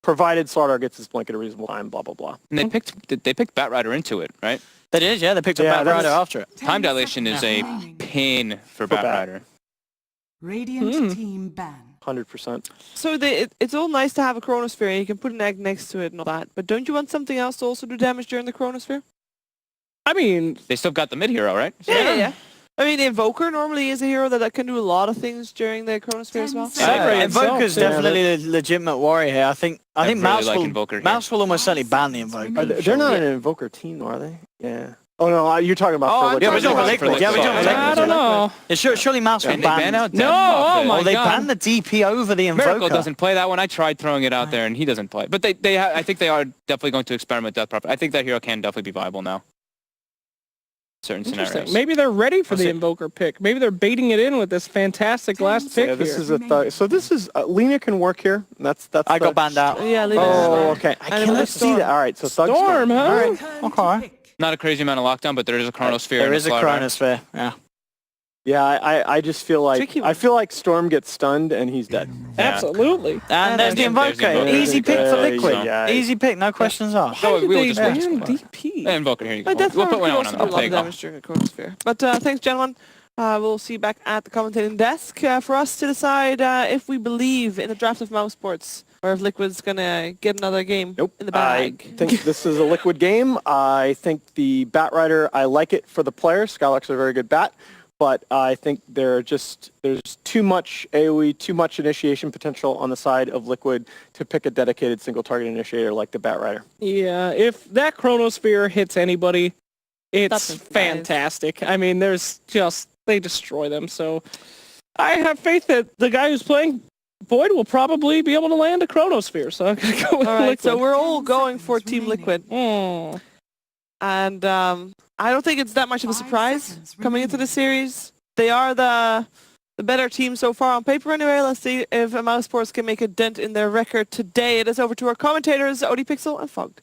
provided Slardar gets his blink at a reasonable time, blah, blah, blah. And they picked Batrider into it, right? They did, yeah. They picked up Batrider after it. Time dilation is a pain for Batrider. Radiant team ban. 100%. So it's all nice to have a Chronosphere. You can put an egg next to it and all that. But don't you want something else to also do damage during the Chronosphere? I mean, they still got the mid hero, right? Yeah. I mean, the Invoker normally is a hero that can do a lot of things during the Chronosphere as well. Invoker's definitely a legitimate warrior here. I think really Mouse like will almost certainly ban the Invoker. They're not an Invoker team, are they? Yeah. Oh no, you're talking about for we're talking Liquid. Yeah, we're talking Liquid. I don't know. Surely Mouse will ban out No, oh my god. They banned the DP over the Invoker. Miracle doesn't play that one. I tried throwing it out there, and he doesn't play. But I think they are definitely going to experiment with Death Prophet. I think that hero can definitely be viable now. Certain scenarios. Maybe they're ready for the Invoker pick. Maybe they're baiting it in with this fantastic last pick this is so this is Lena can work here. That's I got banned out. Yeah, Lena. Oh, okay. I cannot see that. All right, so Storm, huh? All right. Okay. Not a crazy amount of lockdown, but there is a Chronosphere. There is a Chronosphere. Yeah. Yeah, I just feel like Storm gets stunned and he's dead. Yeah. Absolutely. And there's the Invoker. Easy pick for Liquid. Yeah. Easy pick, no questions asked. How did they ban DP? DP? Invoker, here you go. Death We'll put one on. also do a lot of damage during the Chronosphere. But thanks, gentlemen. We'll see you back at the commentating desk for us to decide if we believe in the draft of mousesports or if Liquid's going to get another game in the bag. I think this is a Liquid game. I think the Batrider, I like it for the player. Skylark's a very good bat. But I think there's too much AoE, too much initiation potential on the side of Liquid to pick a dedicated single target initiator like the Batrider. Yeah, if that Chronosphere hits anybody, it's fantastic. I mean, they destroy them. So I have faith that the guy who's playing Void will probably be able to land a Chronosphere. So I'm going to go with Liquid. So we're all going for Team Liquid. And I don't think it's that much of a surprise coming into the series. They are the better team so far on paper anyway. Let's see if mousesports can make a dent in their record today. It is over to our commentators, Odie Pixel and Fogged.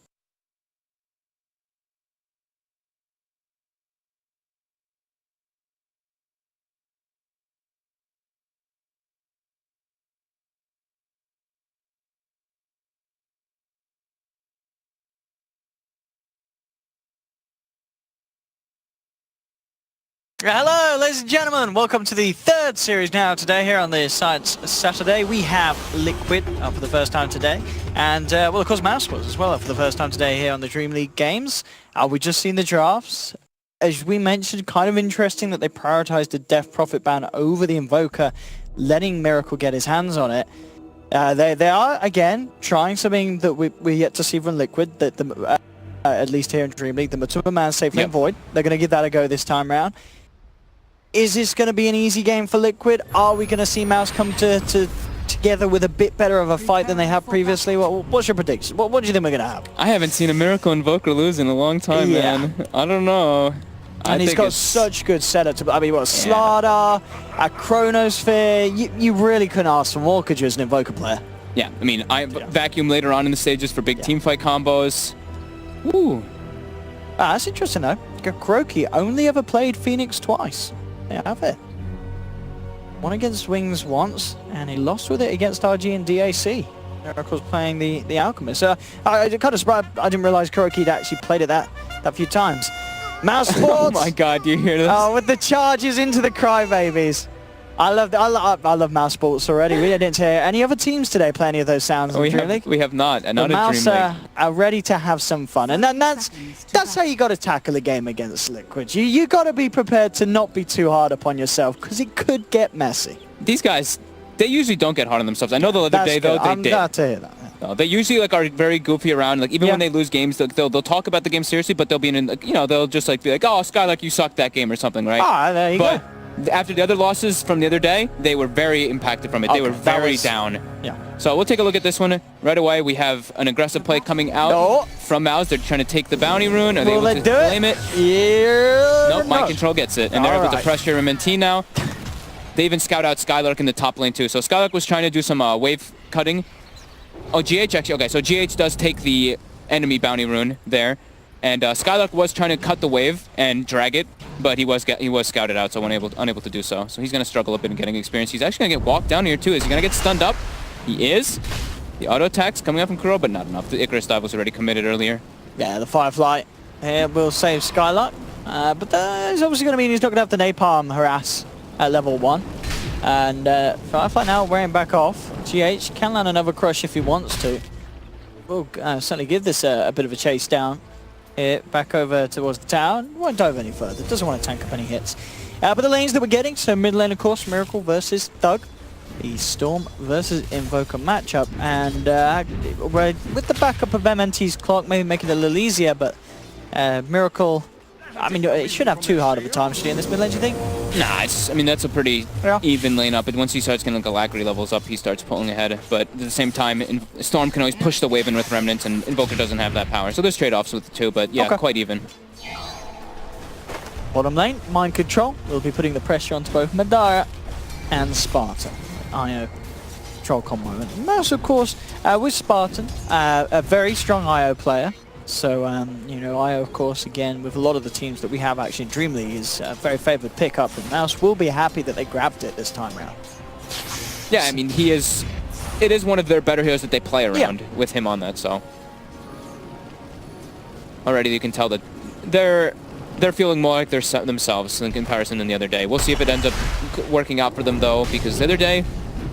Hello, ladies and gentlemen. Welcome to the third series now today here on the Science Saturday. We have Liquid up for the first time today. And, well, of course, mousesports as well for the first time today here on the DreamLeague games. We've just seen the drafts. As we mentioned, kind of interesting that they prioritized the Death Prophet ban over the Invoker, letting Miracle get his hands on it. They are, again, trying something that we're yet to see from Liquid, that at least here in DreamLeague, the Matuma Man safely in Void. They're going to give that a go this time round. Is this going to be an easy game for Liquid? Are we going to see Mouse come together with a bit better of a fight than they have previously? What's your prediction? What do you think we're going to have? I haven't seen a Miracle Invoker lose in a long time, man. I don't know. And he's got such good setup. Slardar, a Chronosphere. You really couldn't ask for more, could you, as an Invoker player? Yeah, I mean, I vacuum later on in the stages for big team fight combos. Ooh. That's interesting, though. Kroki only ever played Phoenix twice. They have it. One against Wings once, and he lost with it against RG and DAC. Miracle's playing the Alchemist. I kind of surprised. I didn't realize Kroki'd actually played it that few times. mousesports. Oh my God, do you hear this? Oh, with the charges into the Crybabies. I love mousesports already. We didn't hear any other teams today play any of those sounds in DreamLeague. We have not. And not a Mouse DreamLeague. Are ready to have some fun, and then that's how you got to tackle a game against Liquid. You got to be prepared to not be too hard upon yourself because it could get messy. These guys, they usually don't get hard on themselves. I know the other day though they did. I'm glad to hear that. No, they usually are very goofy around. Like even when they lose games, they'll talk about the game seriously, but they'll be they'll just be like, oh, Skylark, you sucked that game or something, right? Ah, there you go. After the other losses from the other day, they were very impacted from it. Okay, they were very down. Yeah. So we'll take a look at this one right away. We have an aggressive play coming out from Mouse. They're trying to take the bounty rune. Are they able to claim it? Yeah. Nope, Mind Control gets it. And they're able to pressure Menti now. They even scout out Skylark in the top lane too. So Skylark was trying to do some wave cutting. Oh, GH actually. Okay, so GH does take the enemy bounty rune there. And Skylark was trying to cut the wave and drag it, but he was scouted out, so unable to do so. So he's going to struggle a bit in getting experience. He's actually going to get walked down here too. Is he going to get stunned up? He is. The auto attacks coming up from Kuro, but not enough. The Icarus dive was already committed earlier. Yeah, the Firefly here will save Skylark. But that is obviously going to mean he's not going to have the Napalm harass at level 1. And Firefly now wearing back off. GH can land another crush if he wants to. We'll certainly give this a bit of a chase down. Here, back over towards the tower. Won't dive any further. Doesn't want to tank up any hits. But the lanes that we're getting, so mid lane of course, Miracle versus Thug. The Storm versus Invoker matchup. And with the backup of MNT's clock, maybe making it a little easier, but Miracle, I mean, it shouldn't have too hard of a time, should he, in this mid lane, do you think? Nah, I mean, that's a pretty even lane up. And once he starts getting Galacry levels up, he starts pulling ahead. But at the same time, Storm can always push the wave in with Remnants, and Invoker doesn't have that power. So there's trade-offs with the two, but yeah, quite even. Bottom lane, Mind Control will be putting the pressure onto both Madara and Spartan. IO control combo. And Mouse, of course, with Spartan, a very strong IO player. So, you know, IO, of course, again, with a lot of the teams that we have actually in DreamLeague, is a very favoured pickup, and Mouse will be happy that they grabbed it this time round. Yeah, I mean, it is one of their better heroes that they play around with him on that, so. Already you can tell that they're feeling more like themselves in comparison than the other day. We'll see if it ends up working out for them, though, because the other day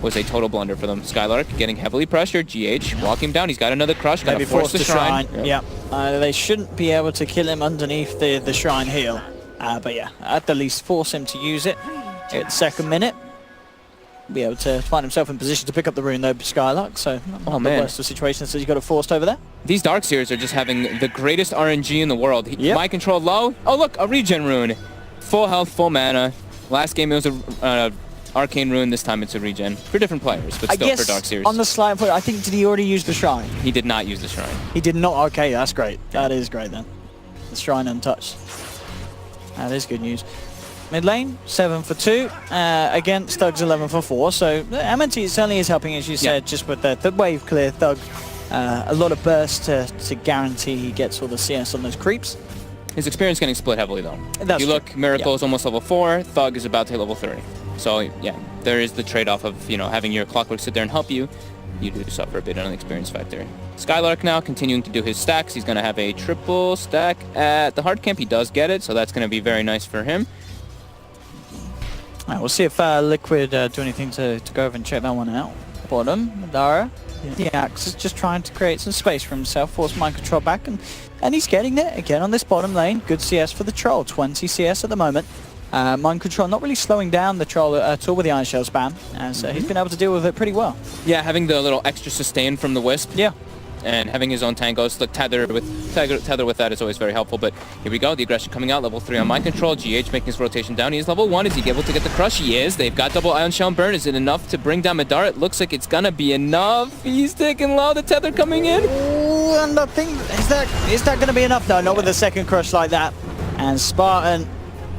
was a total blunder for them. Skylark getting heavily pressured. GH walking him down. He's got another crush. Gonna force the shrine. Yep. They shouldn't be able to kill him underneath the shrine heal. But yeah, at the least force him to use it. At the second minute, be able to find himself in position to pick up the rune though, Skylark. So not the worst of situations that he's got it forced over there. These Darkseers are just having the greatest RNG in the world. Mind control low. Oh look, a regen rune. Full health, full mana. Last game it was a arcane rune. This time it's a regen for different players, but still for Darkseers. On the slide point, I think, did he already use the shrine? He did not use the shrine. He did not. Okay, that's great. That is great then. The shrine untouched. That is good news. Mid lane, 7 for 2. Again, Thug's 11 for 4. So MNT certainly is helping, as you said, just with the wave clear. Thug, a lot of burst to guarantee he gets all the CS on those creeps. His experience getting split heavily though. That's if you look, Miracle is almost level 4. Thug is about to hit level 30. So yeah, there is the trade-off of, you know, having your Clockwork sit there and help you. You do suffer a bit on the experience factor. Skylark now continuing to do his stacks. He's going to have a triple stack at the hard camp. He does get it, so that's going to be very nice for him. We'll see if Liquid do anything to go over and check that one out. Bottom, Madara. The Axe is just trying to create some space for himself, force Mind Control back, and he's getting there again on this bottom lane. Good CS for the Troll, 20 CS at the moment. Mind Control not really slowing down the Troll at all with the Iron Shell spam, and so he's been able to deal with it pretty well. Yeah, having the little extra sustain from the Wisp. Yeah. And having his own tangos, the tether with that is always very helpful. But here we go, the aggression coming out, level 3 on Mind Control. GH making his rotation down. He is level 1. Is he able to get the crush? He is. They've got double Ion Shell and Burn. Is it enough to bring down Madara? It looks like it's gonna be enough. He's taking low. The tether coming in. Ooh, and I think, is that gonna be enough? No, not with the second crush like that. And Spartan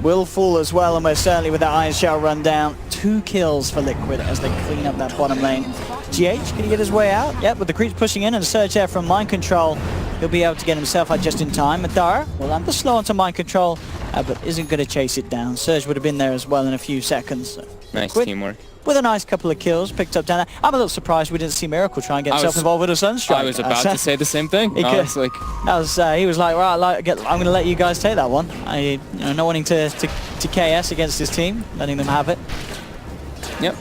will fall as well, and we're certainly with that Iron Shell run down. 2 kills for Liquid as they clean up that bottom lane. GH, can he get his way out? Yep, with the creeps pushing in and a surge there from Mind Control, he'll be able to get himself out just in time. Madara will land the slow onto Mind Control, but isn't going to chase it down. Surge would have been there as well in a few seconds. So nice teamwork. With a nice couple of kills picked up down there. I'm a little surprised we didn't see Miracle try and get himself involved with a Sunstrike. I was about to say the same thing. He was like, right, I'm going to let you guys take that one. Not wanting to KS against his team, letting them have it. Yep.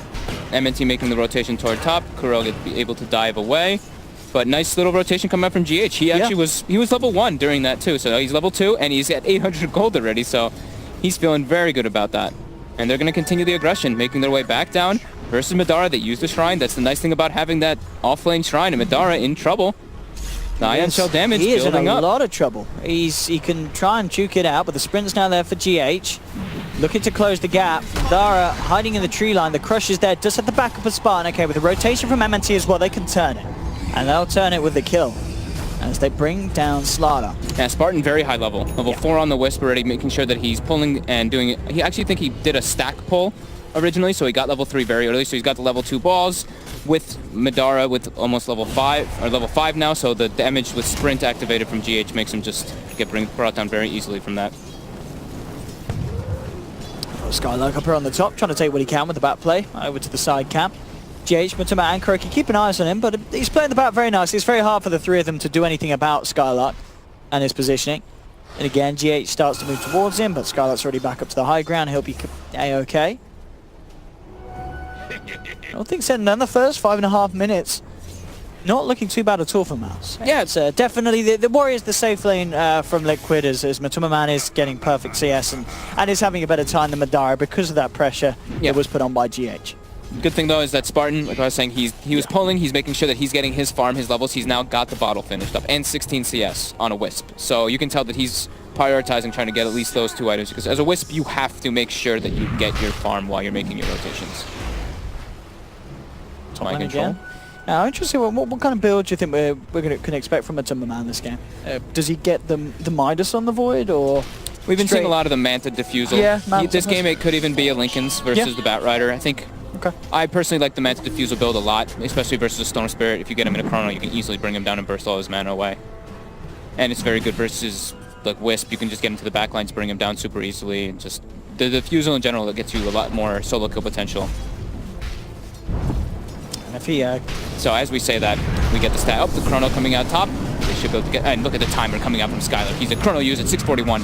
MNT making the rotation toward top. Kuro be able to dive away. But nice little rotation coming out from GH. He actually was level 1 during that too. So he's level 2 and he's at 800 gold already. So he's feeling very good about that. And they're going to continue the aggression, making their way back down versus Madara. They use the shrine. That's the nice thing about having that off-lane shrine. And Madara in trouble. The Ion Shell damage building up. He is in a lot of trouble. He can try and juke it out, but the sprint's now there for GH. Looking to close the gap. Madara hiding in the tree line. The crush is there. Just at the back of a Spartan. Okay, with the rotation from MNT as well, they can turn it. And they'll turn it with the kill as they bring down Slaughter. Yeah, Spartan very high level. Level 4 on the Wisp already, making sure that he's pulling and doing it. He actually think he did a stack pull originally, so he got level 3 very early. So he's got the level 2 balls with Madara with almost level 5, or level 5 now. So the damage with sprint activated from GH makes him just get brought down very easily from that. Skylark up here on the top, trying to take what he can with the back play over to the side camp. GH, Matuma and Kuroki, keep an eye on him, but he's playing the bat very nicely. It's very hard for the three of them to do anything about Skylark and his positioning. And again, GH starts to move towards him, but Skylark's already back up to the high ground. He'll be A-okay. I don't think setting down the first 5.5 minutes. Not looking too bad at all for Mouse. Yeah, it's definitely the Warrior's the safe lane from Liquid as Matuma Man is getting perfect CS and is having a better time than Madara because of that pressure that was put on by GH. Good thing though is that Spartan, like I was saying, he was pulling, he's making sure that he's getting his farm, his levels. He's now got the bottle finished up and 16 CS on a Wisp. So you can tell that he's prioritizing trying to get at least those 2 items, because as a Wisp you have to make sure that you get your farm while you're making your rotations. That's my control. Now, interesting. What kind of build do you think we're can expect from Matuma Man this game? Does he get the Midas on the Void, or we've been seeing a lot of the Manta Diffusal? Yeah, this game it could even be a Linken's versus the Batrider. I think. Okay. I personally like the Manta Diffusal build a lot, especially versus a Storm Spirit. If you get him in a Chrono, you can easily bring him down and burst all his mana away. And it's very good versus like Wisp. You can just get him to the backlines, bring him down super easily, and just the Diffusal in general that gets you a lot more solo kill potential. And if he so as we say that, we get the stat up, the Chrono coming out top. They should be able to get, and look at the timer coming out from Skylark. He's a Chrono use at 641.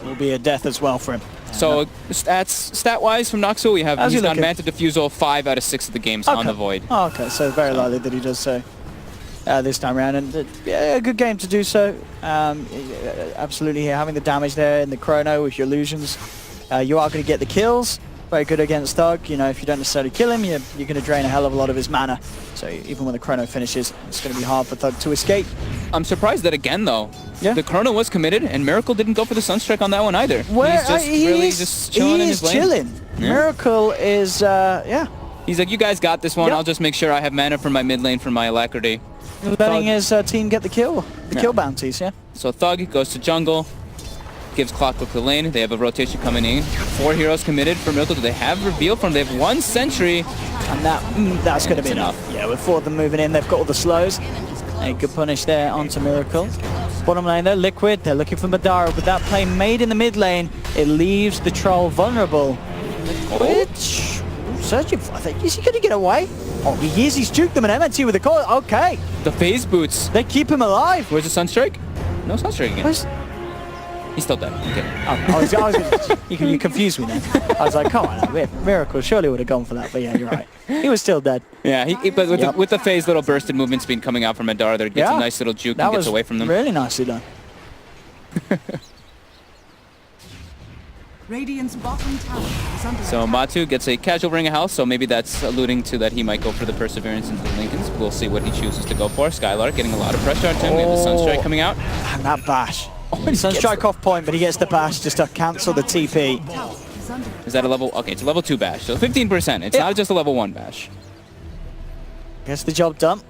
Will be a death as well for him. So stat-wise from Noxel, we have he's got Manta Diffusal 5 out of 6 of the games on the Void. Oh, okay, so very likely that he does so this time around, and yeah, a good game to do so. Absolutely, having the damage there in the Chrono with your illusions, you are going to get the kills. Very good against Thug. You know, if you don't necessarily kill him, you're going to drain a hell of a lot of his mana. So even when the Chrono finishes, it's going to be hard for Thug to escape. I'm surprised that again, though, the Chrono was committed, and Miracle didn't go for the Sunstrike on that one either. He's just really just chilling in his lane. Chilling. Yeah. Miracle is, He's like, you guys got this one. I'll just make sure I have mana for my mid lane for my Alacrity. Letting his team get the kill bounties, So Thug goes to jungle, gives Clockwork the lane. They have a rotation coming in. 4 heroes committed for Miracle. Do they have reveal from? They have 1 sentry. And that's going to be enough. Yeah, with 4 of them moving in, they've got all the slows. A good punish there onto Miracle. Bottom lane though, Liquid, they're looking for Madara. With that play made in the mid lane, it leaves the troll vulnerable. Which, searching for, I think, is he going to get away? Oh, he is. He's juked them an MNT with a call. Okay. The phase boots. They keep him alive. Where's the Sunstrike? No Sunstrike again. He's still dead. Okay. You confused me then. I was like, come on, Miracle surely would have gone for that, but yeah, you're right. He was still dead. Yeah, but with the phase little bursted movement speed coming out from Madara, there gets a nice little juke and gets away from them. Really nicely done. Radiant's bottom tower is under So Matu gets a casual ring of health, so maybe that's alluding to that he might go for the Perseverance into the Linken's. We'll see what he chooses to go for. Skylark getting a lot of pressure on him. We have the Sunstrike coming out. And that bash. Sunstrike off point, but he gets the bash just to cancel the TP. Is that a level? Okay, it's a level 2 bash, so 15%. It's not just a level 1 bash. Gets the job done.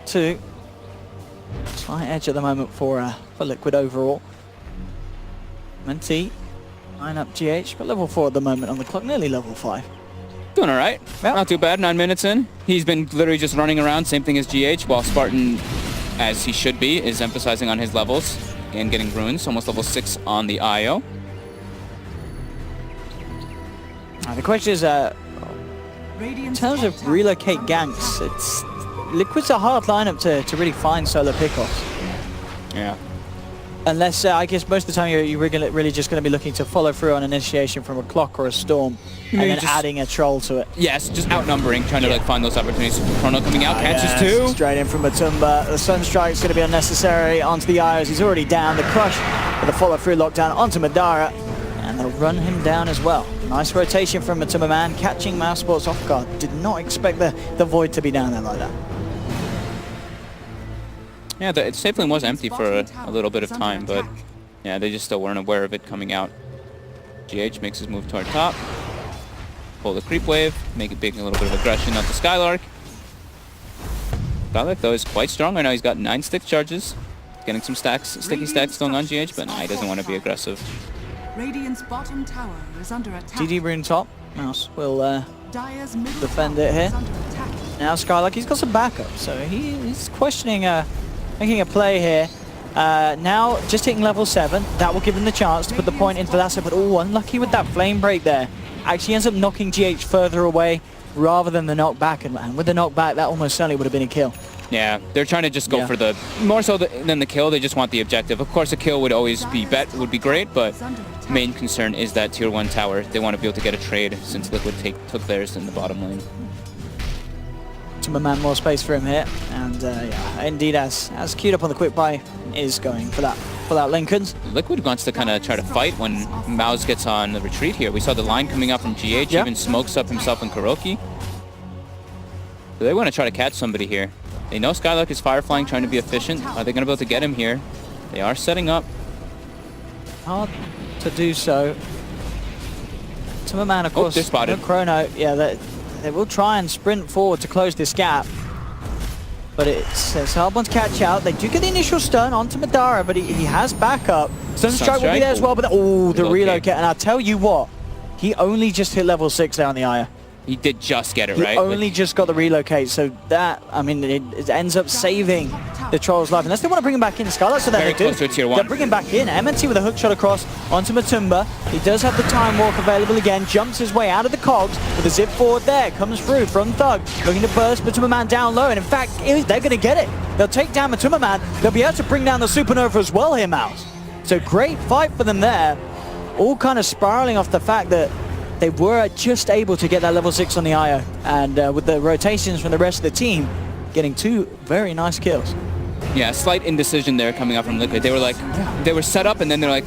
2. Slight edge at the moment for Liquid overall. Menti, 9 up GH, but level 4 at the moment on the clock, nearly level 5. Doing all right. Yep. Not too bad, 9 minutes in. He's been literally just running around, same thing as GH, while Spartan, as he should be, is emphasizing on his levels and getting runes, almost level 6 on the IO. The question is, in terms of relocate ganks, Liquid's a hard lineup to really find solo pickoffs. Yeah. Unless, I guess most of the time you're really just going to be looking to follow through on initiation from a clock or a storm, and then adding a troll to it. Yes, just outnumbering, trying to like find those opportunities. Chrono coming out, catches 2. Straight in from Matumba. The Sunstrike's going to be unnecessary onto the Ios. He's already down. The Crush with the follow-through lockdown onto Madara, and they'll run him down as well. Nice rotation from Matuma Man, catching mousesports off guard. Did not expect the Void to be down there like that. Yeah, the safe lane was empty for a little bit of time, but yeah, they just still weren't aware of it coming out. GH makes his move toward top. Pull the creep wave, make it big, a little bit of aggression onto Skylark. Skylark, though, is quite strong right now. He's got 9 stick charges. Getting some sticky stacks going on GH, but he doesn't want to be aggressive. Radiant's bottom tower is under attack. GD rune top. Mouse will defend it here. Now Skylark, he's got some backup, so he's questioning making a play here. Now, just hitting level 7, that will give him the chance to put the point into that, but unlucky with that flame break there. actually ends up knocking GH further away rather than the knockback. And with the knockback, that almost certainly would have been a kill. Yeah, they're trying to just go for the, more so than the kill, they just want the objective. Of course, a kill would always be would be great, but main concern is that tier 1 tower. They want to be able to get a trade since Liquid took theirs in the bottom lane. Man, more space for him here, and yeah, indeed, as queued up on the quick buy, is going for that Lincoln's. Liquid wants to kind of try to fight when Mouse gets on the retreat here. We saw the line coming up from GH, even smokes up himself and Kuroki. So they want to try to catch somebody here. They know Skylark is fire flying, trying to be efficient. Are they going to be able to get him here? They are setting up. Hard to do so. Man, of course, they're spotted. Chrono, yeah, they will try and sprint forward to close this gap. But it's a hard one to catch out. They do get the initial stun onto Madara, but he has backup. Sunstrike will be there as well, but the relocate. And I'll tell you what, he only just hit level 6 there on the Aya. He did just get it, He right? only just got the relocate, so that, I mean, it ends up saving the Troll's life. Unless they want to bring him back in, Scarlet, so Very they do. close to a tier 1. They'll bring him back in. MNT with a hook shot across onto Matumba. He does have the time walk available again. Jumps his way out of the cogs with a zip forward there. Comes through from Thug. Looking to burst Matumba Man down low. And in fact, they're going to get it. They'll take down Matumba Man. They'll be able to bring down the Supernova as well here, Mouse. So great fight for them there. All kind of spiraling off the fact that they were just able to get that level 6 on the IO. And with the rotations from the rest of the team, getting 2 very nice kills. Yeah, slight indecision there coming out from Liquid. They were like, they were set up and then they're like,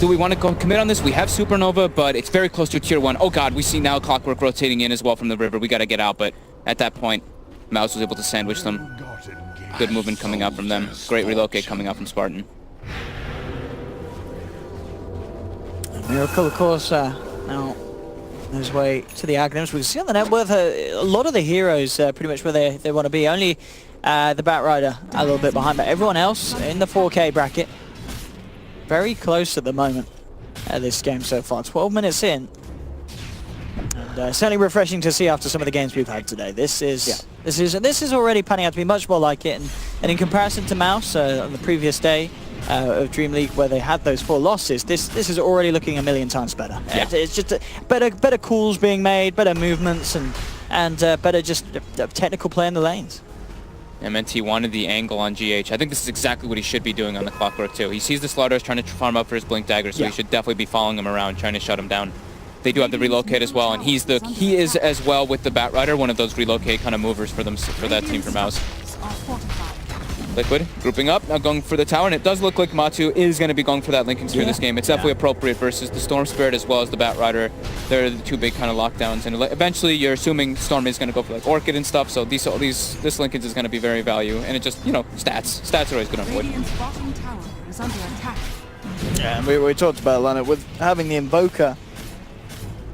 do we want to go commit on this? We have Supernova, but it's very close to tier 1. Oh god, we see now Clockwork rotating in as well from the river. We got to get out, but at that point, Mouse was able to sandwich them. Good movement coming out from them. Great relocate coming out from Spartan. Miracle, of course, now on his way to the Aghanims. We can see on the net worth a lot of the heroes pretty much where they want to be. Only the Batrider a little bit behind, but everyone else in the 4K bracket very close at the moment at this game so far. 12 minutes in. And certainly refreshing to see after some of the games we've had today. This is already panning out to be much more like it, and in comparison to Mouse on the previous day of DreamLeague where they had those 4 losses, this is already looking a million times better. Yeah. It's just better calls being made, better movements, and better just technical play in the lanes. MNT wanted the angle on GH. I think this is exactly what he should be doing on the Clockwork too. He sees the Slaughters trying to farm up for his Blink Dagger, so he should definitely be following him around, trying to shut him down. They do have the relocate as well, and he is as well with the Batrider, one of those relocate kind of movers for that team for Mouse. Liquid grouping up, now going for the tower, and it does look like Matu is going to be going for that Lincoln Sphere this game. It's definitely appropriate versus the Storm Spirit as well as the Batrider. They're the 2 big kind of lockdowns, and eventually you're assuming Storm is going to go for like Orchid and stuff, so this Lincoln's is going to be very value, and it just, you know, stats are always good on Void. Radiant's bottom tower is under attack. Yeah, and we talked about Leonard with having the Invoker.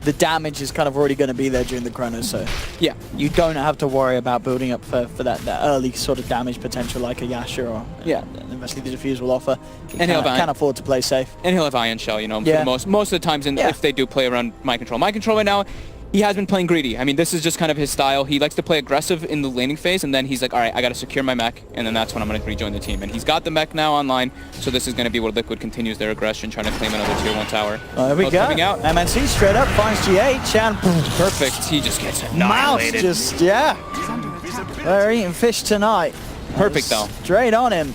The damage is kind of already going to be there during the Chrono, so yeah, you don't have to worry about building up for that early sort of damage potential like a Yasha or eventually the Diffuse will offer. You can afford to play safe. And he'll have Ion Shell, you know, for the most of the times, if they do play around Mind Control. Mind Control right now, he has been playing greedy. I mean, this is just kind of his style. He likes to play aggressive in the laning phase, and then he's like, all right, I got to secure my mech, and then that's when I'm going to rejoin the team. And he's got the mech now online, so this is going to be where Liquid continues their aggression, trying to claim another tier 1 tower. There we go. Coming out. MNC straight up finds GH, and perfect. He just gets Mouse annihilated. just, they're eating fish tonight. Perfect, though. Straight on him.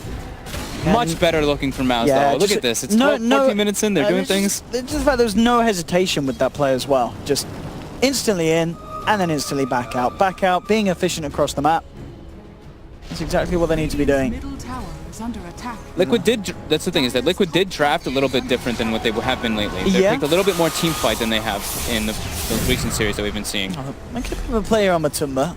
Much better looking for Mouse, though. Look at this. It's 14 minutes in. They're doing things. Just about there's no hesitation with that play as well. Just instantly in, and then instantly back out, being efficient across the map. That's exactly what they need to be doing. Middle tower is under attack. Liquid that's the thing, is that Liquid did draft a little bit different than what they have been lately. They picked a little bit more team fight than they have in the recent series that we've been seeing. I could have a player on Matumba.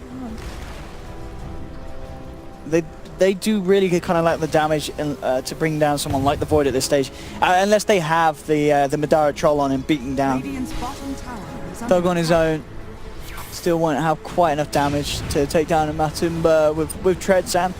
They do really kind of like the damage to bring down someone like the Void at this stage, unless they have the Madara Troll on him beating down. Radiant's bottom tower is under Thug on his own. Still won't have quite enough damage to take down a Matumba with Treads and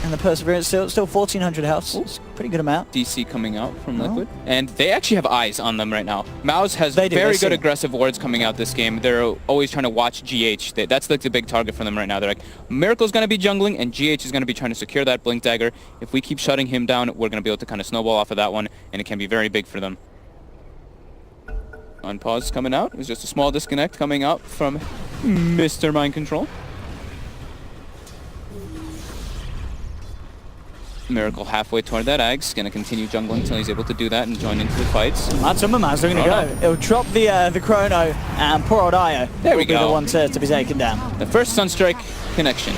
the Perseverance. Still 1,400 health. It's a pretty good amount. DC coming out from Liquid. And they actually have eyes on them right now. Mouse has very good aggressive wards coming out this game. They're always trying to watch GH. That's like the big target for them right now. They're like, Miracle's going to be jungling, and GH is going to be trying to secure that Blink Dagger. If we keep shutting him down, we're going to be able to kind of snowball off of that one, and it can be very big for them. On pause coming out. It was just a small disconnect coming out from Mr. Mind Control. Miracle halfway toward that Ags. Gonna continue jungling until he's able to do that and join into the fights. That's Man's going to go. It'll drop the Chrono, and poor old Io There we will be go. the one to be taken down. The first Sunstrike connection.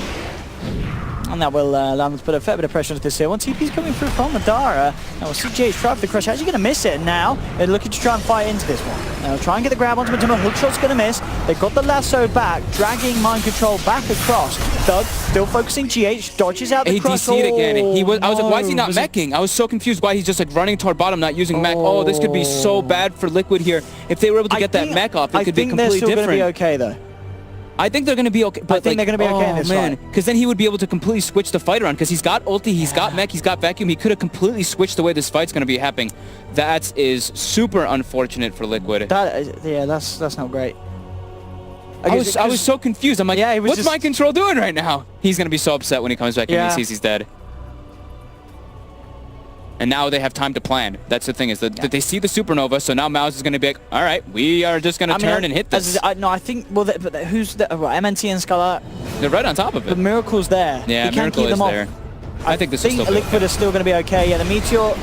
And that will allow them to put a fair bit of pressure into this here. One TP's coming through from Madara. Now we'll see GH try for the crush. Actually going to miss it. Now they're looking to try and fight into this one. Now try and get the grab onto Matuma. Hookshot's going to miss. They've got the lasso back, dragging Mind Control back across. Thug still focusing GH, dodges out the crush. ADC'd again. I was like, why is he not meching? I was so confused why he's just like running toward bottom, not using mech. Oh, this could be so bad for Liquid here. If they were able to get that mech off, it could be completely different. I think they're still going to be okay though. I think they're going to be okay. But I think they're going to be okay in this fight. Because then he would be able to completely switch the fight around. Because he's got ulti, he's got mech, he's got vacuum. He could have completely switched the way this fight's going to be happening. That is super unfortunate for Liquid. That's not great. I was so confused. I'm like, yeah, what's Mind Control doing right now? He's going to be so upset when he comes back and he sees he's dead. And now they have time to plan. That's the thing, is that they see the supernova, so now Mouse is going to be like, all right, we are just going to turn and hit this. No, I think, well, who's the, MNT and Scarlet? They're right on top of it. The Miracle's there. Yeah, we can't Miracle keep them is there. I think this is still Liquid good. is still going to be okay. Yeah, the Meteor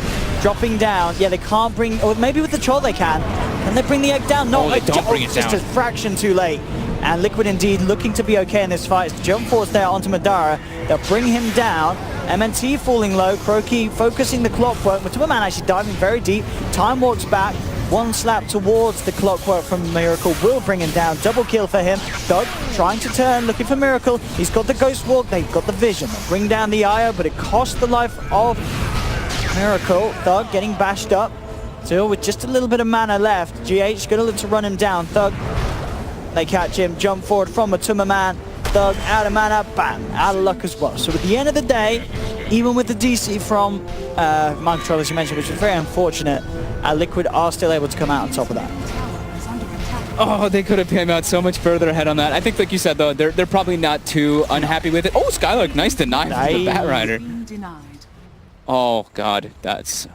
dropping down. Yeah, they can't bring, or maybe with the Troll they can. Can they bring the egg down? No, they don't bring it down. Just a fraction too late. And Liquid indeed looking to be okay in this fight. Jump force there onto Madara. They'll bring him down. MNT falling low. Croaky focusing the clockwork. Matuma actually diving very deep. Time walks back. One slap towards the clockwork from Miracle will bring him down. Double kill for him. Thug trying to turn, looking for Miracle. He's got the Ghost Walk. They've got the Vision. They'll bring down the Io, but it cost the life of Miracle. Thug getting bashed up. Still with just a little bit of mana left. GH gonna look to run him down. Thug, they catch him. Jump forward from Matuma Man. Thug out of mana, bam, out of luck as well. So at the end of the day, even with the DC from Mind Control, as you mentioned, which is very unfortunate, Liquid are still able to come out on top of that. Oh, they could have came out so much further ahead on that. I think, like you said, though, they're probably not too unhappy with it. Oh, Skylark, nice deny from the Batrider. Denied. Oh, God, that's...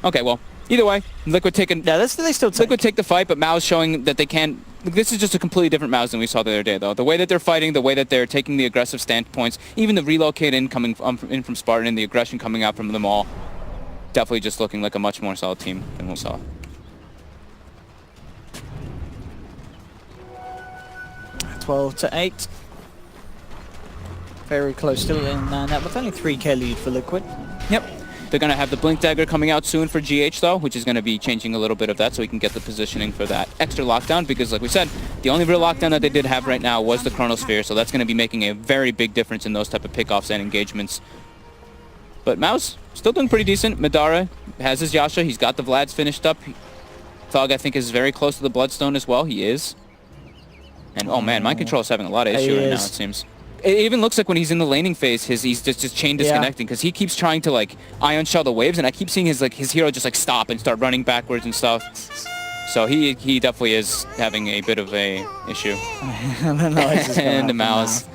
Okay, well, either way, Liquid taking... Yeah, they still take. Liquid take the fight, but Mao's showing that they can... This is just a completely different Mao's than we saw the other day, though. The way that they're fighting, the way that they're taking the aggressive standpoints, even the relocate in coming in from Spartan and the aggression coming out from them all, definitely just looking like a much more solid team than we saw. $12 to 8. Very close still in net, with only 3k lead for Liquid. Yep. They're going to have the Blink Dagger coming out soon for GH, though, which is going to be changing a little bit of that so we can get the positioning for that extra lockdown, because, like we said, the only real lockdown that they did have right now was the Chronosphere, so that's going to be making a very big difference in those type of pickoffs and engagements. But Mouse, still doing pretty decent. Madara has his Yasha. He's got the Vlads finished up. Thug, I think, is very close to the Bloodstone as well. He is. And, oh, man, Mind Control is having a lot of issue right now, it seems. It even looks like when he's in the laning phase, he's just chain disconnecting, because he keeps trying to like ion shell the waves, and I keep seeing his hero just like stop and start running backwards and stuff. So he definitely is having a bit of a issue. And the Mouse.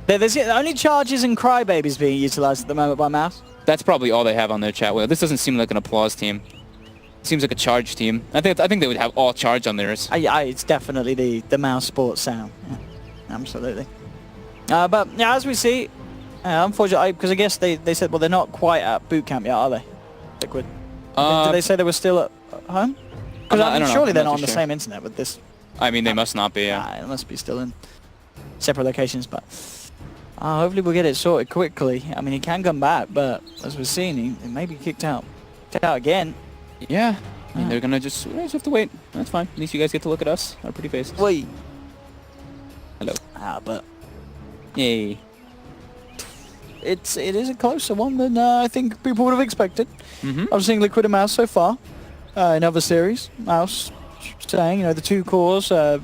There's only charges and crybabies being utilized at the moment by Mouse. That's probably all they have on their chat wheel. This doesn't seem like an applause team. It seems like a charge team. I think they would have all charge on theirs. It's definitely the mousesports sound. Yeah, absolutely. But yeah, as we see, unfortunately, because I guess they said, well, they're not quite at boot camp yet, are they? Liquid. Did they say they were still at home? Because I mean, surely they're not on the same internet with this. I mean, they must not be. Yeah. It must be still in separate locations, but hopefully we'll get it sorted quickly. I mean, he can come back, but as we've seen, he may be kicked out again. Yeah. I mean, they're gonna just have to wait. That's fine. At least you guys get to look at us, our pretty faces. Wait. Hello. But. Yay. It is a closer one than I think people would have expected. I'm seeing Liquid and Mouse so far in other series. Mouse saying, the two cores, Thug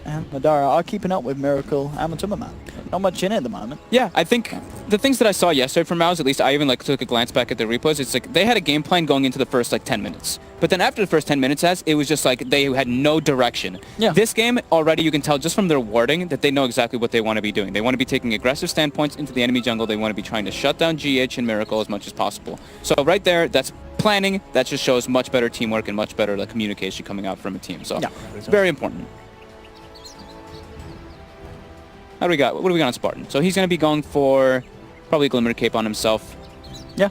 and Madara are keeping up with Miracle and Matuma Man. Not much in it at the moment. Yeah, I think the things that I saw yesterday from Mouse, at least I even took a glance back at the replays, it's like they had a game plan going into the first 10 minutes. But then after the first 10 minutes, it was just like they had no direction. Yeah. This game, already you can tell just from their wording that they know exactly what they want to be doing. They want to be taking aggressive standpoints into the enemy jungle. They want to be trying to shut down GH and Miracle as much as possible. So right there, that's planning, that just shows much better teamwork and much better communication coming out from a team. So Yeah. it's very important. What do we got on Spartan? So he's going to be going for probably Glimmer Cape on himself. Yeah.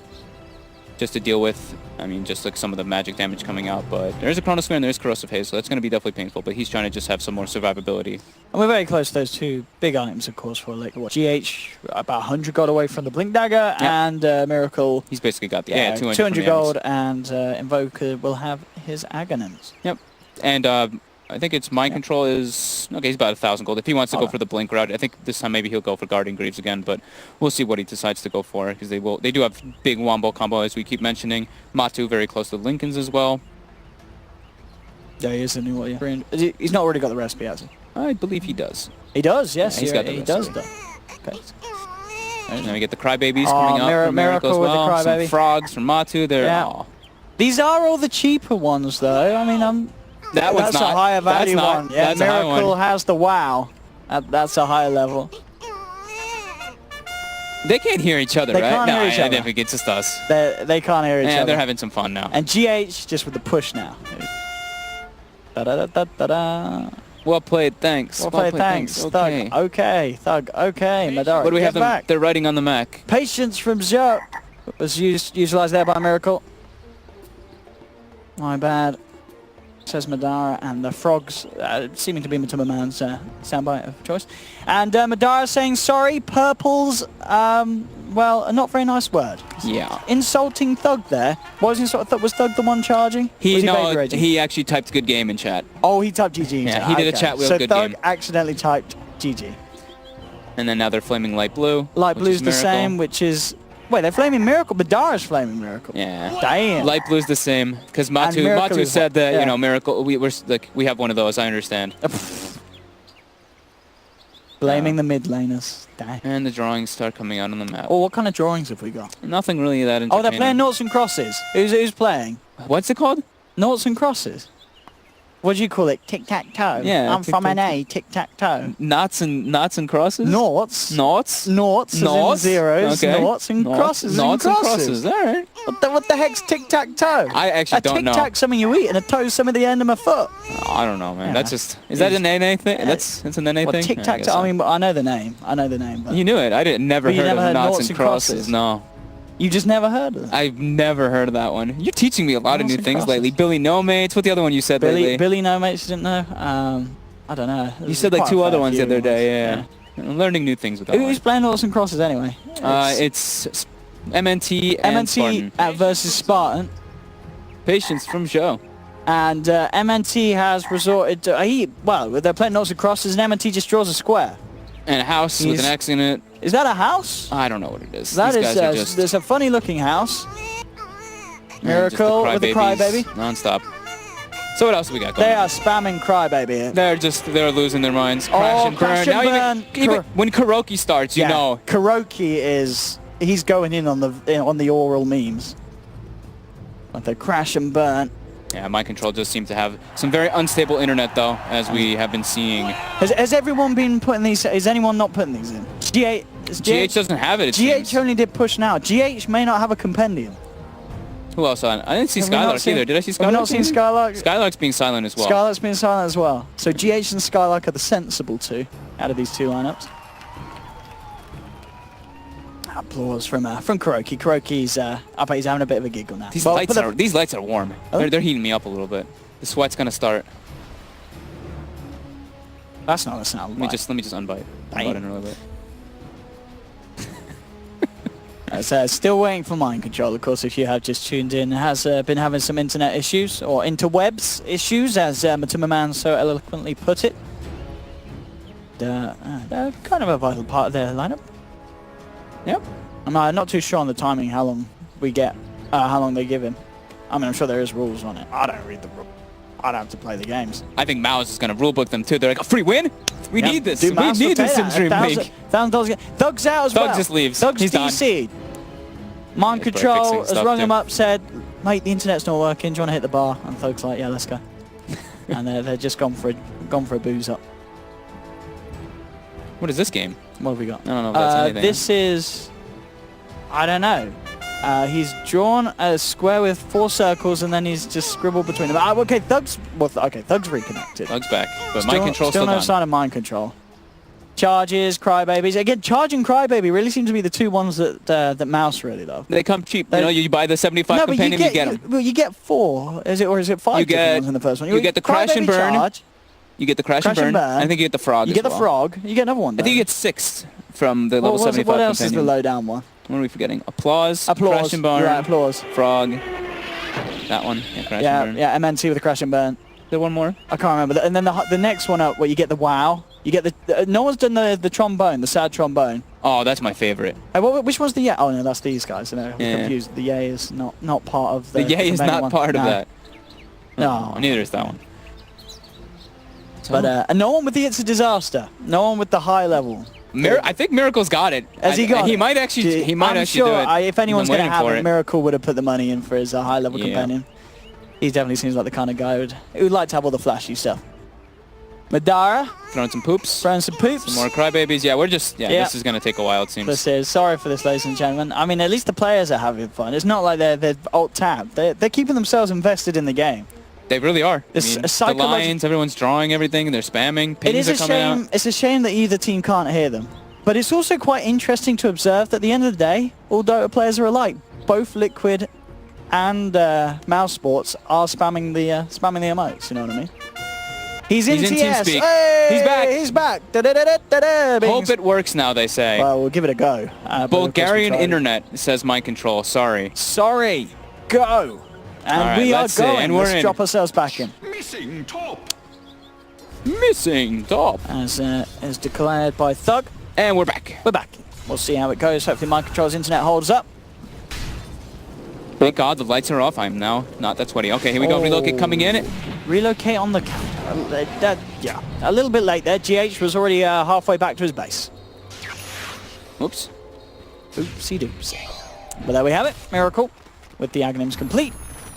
Just to deal with, I mean, just like some of the magic damage coming out. But there's a Chronosphere and there's Corrosive Haze, so that's going to be definitely painful. But he's trying to just have some more survivability. And we're very close to those two big items, of course, for like what, GH, about 100 gold away from the Blink Dagger, and Miracle. He's basically got the 200 from the gold, items. and Invoker will have his Agonins. Yep. And I think it's Mind Control is... Okay, he's about 1,000 gold. If he wants to go for the Blink route, I think this time maybe he'll go for Guardian Greaves again, but we'll see what he decides to go for, because they do have big Wombo combo, as we keep mentioning. Matu very close to Lincolns as well. Yeah, he is the new one. Yeah. He's not already got the recipe, has he? I believe he does. He does, yes. Yeah, he's got the he recipe. does. Okay. And then we get the Crybabies coming up from Miracle as with the well. Crybaby. Some Frogs from Matu. They're... Yeah. Aw. These are all the cheaper ones, though. I mean, That one's that's not. a higher value That's not. one. Yeah, That's a high Miracle one. has the WoW. That's a higher level. They can't hear each other, They right? can't No, hear each I other. don't think it's just us. They can't hear each Yeah, other. they're having some fun now. And GH just with the push now. Da-da-da-da-da-da. Well played, thanks. Well played, thanks. Okay. Thug, okay. Thug, okay. Madara, What do we get have them? back. They're writing on the Mac. Patience from Zhou was utilized there by Miracle. My bad, says Madara, and the Frogs seeming to be Matuma Man's soundbite of choice. And Madara saying sorry, Purple's, well, a not very nice word. Yeah. Insulting Thug there. What was was Thug the one charging? Was Baby Raging? He actually typed good game in chat. Oh, he typed GG in Yeah, chat. he did a Okay. chat wheel so good Thug game. accidentally typed GG. And then now they're flaming light blue. Light which Blue's is the Miracle. same, which is... Wait, they're flaming Miracle? Madara's flaming Miracle. Yeah. Damn. Light blue's the same because Miracle Matu is said that yeah. Miracle. We have one of those. I understand. Blaming the mid laners. Damn. And the drawings start coming out on the map. Oh, what kind of drawings have we got? Nothing really that entertaining. Oh, they're playing noughts and crosses. Who's playing? What's it called? Noughts and crosses. What do you call it? Tic-tac-toe? Yeah, I'm from NA, tic-tac-toe. Knots and crosses. Noughts. Noughts. Noughts. Noughts. As in zeros. Okay. Noughts and crosses. Noughts and crosses. All right. What the heck's tic-tac-toe? I actually don't know. A tic-tac something you eat and a toe's something at the end of my foot. Oh, I don't know, man. Yeah. That's just... Is that an NA thing? That's an NA Well, thing? tic-tac-toe, Yeah, I mean, I know the name. But you knew it. I never But you heard never of heard knots and crosses. No. you just never heard of it? I've never heard of that one. You're teaching me a lot of Knots new and things crosses. lately. Billy No Mates. What the other one you said lately? Billy no mates didn't know. I don't know. You said like Quite a two other fair ones the few other day. ones. Yeah. I'm learning new things with that Who's one. playing noughts and crosses anyway? It's MNT and MNT Spartan. versus Spartan. Patience from Joe. And MNT has resorted to... well, they're playing noughts and crosses and MNT just draws a square. And a house with an X in it. Is that a house? I don't know what it is. That These is... guys are just... there's a funny looking house. just Miracle with the crybabies Crybaby. Non-stop. So what else do we got going They on? are spamming Crybaby here. They're losing their minds. Crash and burn. Crash and Now burn. even when Kuroki starts, you know. Kuroki is... He's going in on the oral memes. Like the crash and burn. Yeah, Mind Control just seemed to have some very unstable internet, though, as we have been seeing. Has everyone been putting these... Is anyone not putting these in? GH doesn't have it, it seems. GH only did push now. GH may not have a compendium. Who else on? I didn't see Have we not Skylark seen- either. Did I see have we Skylark? not seen Skylark? Skylark's being silent as well. Skylark's been silent as well. So GH and Skylark are the sensible two out of these two lineups. Applause from Kuroki. Kuroki's I bet he's having a bit of a giggle now. These Well, lights are warm. Oh. They're heating me up a little bit. The sweat's gonna start. That's not a sound. Let me just unbite. Bang. Unbite in a little bit. Still waiting for Mind Control, of course, if you have just tuned in. Has been having some internet issues, or interwebs issues, as Matuma Man so eloquently put it. They're kind of a vital part of their lineup. Yep. I'm not too sure on the timing, how long how long they give him. I mean, I'm sure there is rules on it. I don't read the rules. I'd have to play the games. I think Mouse is gonna rulebook them too. They're like, a free win? We need this. We Mouse need will this pay in that. DreamLeague. $1,000. Thug's out as well. Thug just leaves. Thug's He's done. DC'd. Mind Yeah, he's Control fixing has stuff rung too. him up, said, mate, the internet's not working. Do you want to hit the bar? And Thug's like, yeah, let's go. And they're just gone for a booze up. What is this game? What have we got? I don't know if that's anything. This is... I don't know. He's drawn a square with 4 circles, and then he's just scribbled between them. Okay, Thug's reconnected. Thug's back, but mind control still no gone. sign of mind control. Charges, Crybabies. Again, Charge and Crybaby really seem to be the 2 ones that Mouse really love. They come cheap. You know, you buy the 75 no, companion, you get them. Well, you get 4. Is it 5 You get- ones in the first one? you get the Crash and Burn. Charge, You get the crash and burn. I think you get the frog. you as get the well. Frog. You get another one. I think you get 6 from the level 75 What else is the companion. low down one? What are we forgetting? Applause. Applause. Crash and burn. You're right, Applause. Frog. That one. Yeah, crash Yeah, and burn. yeah, MNT with a Crash and Burn. There one more. I can't remember. And then the next one up where you get the Wow. You get the no one's done the trombone, the sad trombone. Oh, that's my favorite. Which one's the Yay? Oh no, that's these guys. I'm Yeah. confused. The Yay is not part of the. The Yay is main not one. part of No. that. No. Neither is that one. But and no one with the It's a Disaster. No one with the high level. I think Miracle's got it. Has he got He it? might actually. He might I'm actually sure do it. if anyone's I'm going to waiting have for it, Miracle would have put the money in for his high level Yeah. companion. He definitely seems like the kind of guy who'd like to have all the flashy stuff. Madara, Throwing some poops. throwing some poops. Some more crybabies. Yeah, we're just. Yeah, Yeah. this is gonna take a while. It seems. This is sorry for this, ladies and gentlemen. I mean, at least the players are having fun. It's not like they're alt tab. They're keeping themselves invested in the game. They really are. It's a the lines, everyone's drawing everything. They're spamming. It Pings is are a coming shame. out. It's a shame that either team can't hear them. But it's also quite interesting to observe that at the end of the day, all Dota players are alike. Both Liquid and mousesports are spamming the emotes. You know what I mean? He's in TS. TeamSpeak. Hey, He's back. He's back. Da-da-da-da-da-da. Hope it works now. They say. Well, we'll give it a go. But of course we Bulgarian tried. internet says mind control. Sorry. Sorry. Go. And All right, we are let's see, going. and we're Let's in. drop ourselves back in. Missing top. Missing top. As declared by Thug. And we're back. We're back. We'll see how it goes. Hopefully Mind Control's internet holds up. Thank God the lights are off. I'm now not that sweaty. Okay, here we go. Relocate coming in. Relocate on the counter. Yeah, a little bit late there. GH was already halfway back to his base. Oops. Oopsie doops. But there we have it. Miracle with the Aghanims complete.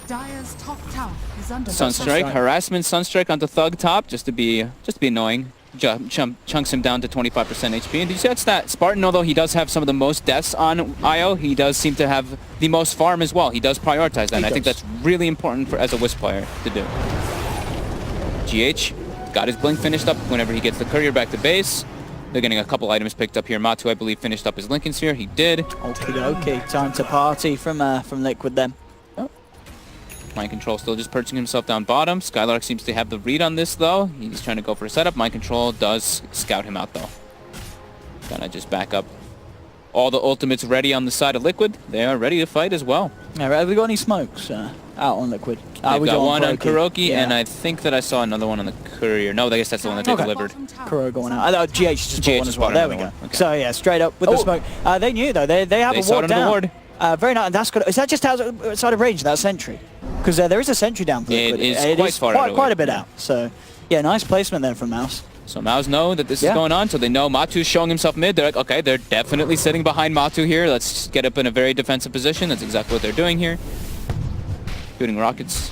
Dire's top tower is under Sunstrike, harassment, Sunstrike onto Thug top, just to be annoying. Chunks him down to 25% HP. And did you see that stat? Spartan, although he does have some of the most deaths on IO, he does seem to have the most farm as well. He does prioritize that. And I think that's really important as a Wisp player to do. GH got his blink finished up whenever he gets the courier back to base. They're getting a couple items picked up here. Matu, I believe, finished up his Lincoln Sphere. He did. Okay. Time to party from Liquid then. Mind Control still just perching himself down bottom. Skylark seems to have the read on this, though. He's trying to go for a setup. Mind Control does scout him out, though. Gonna just back up. All the ultimates ready on the side of Liquid. They are ready to fight as well. Yeah, have we got any smokes out on Liquid? We've We got one on Kuroki, Yeah. and I think that I saw another one on the Courier. No, I guess that's the one that they delivered. Kuro going out. GH just bought one as well. spotted There we another go. one. Okay. So yeah, straight up with the smoke. They knew though. They have They a saw ward it on the down. ward. Very nice. And that's good. Is that just outside of range? That sentry? Because there is a sentry down for Liquid. It is quite far out of quite way. a bit out. So yeah, nice placement there from Mouse. So Maus know that this Yeah. is going on, so they know Matu's showing himself mid. They're like, okay, they're definitely sitting behind Matu here. Let's get up in a very defensive position. That's exactly what they're doing here. Shooting rockets.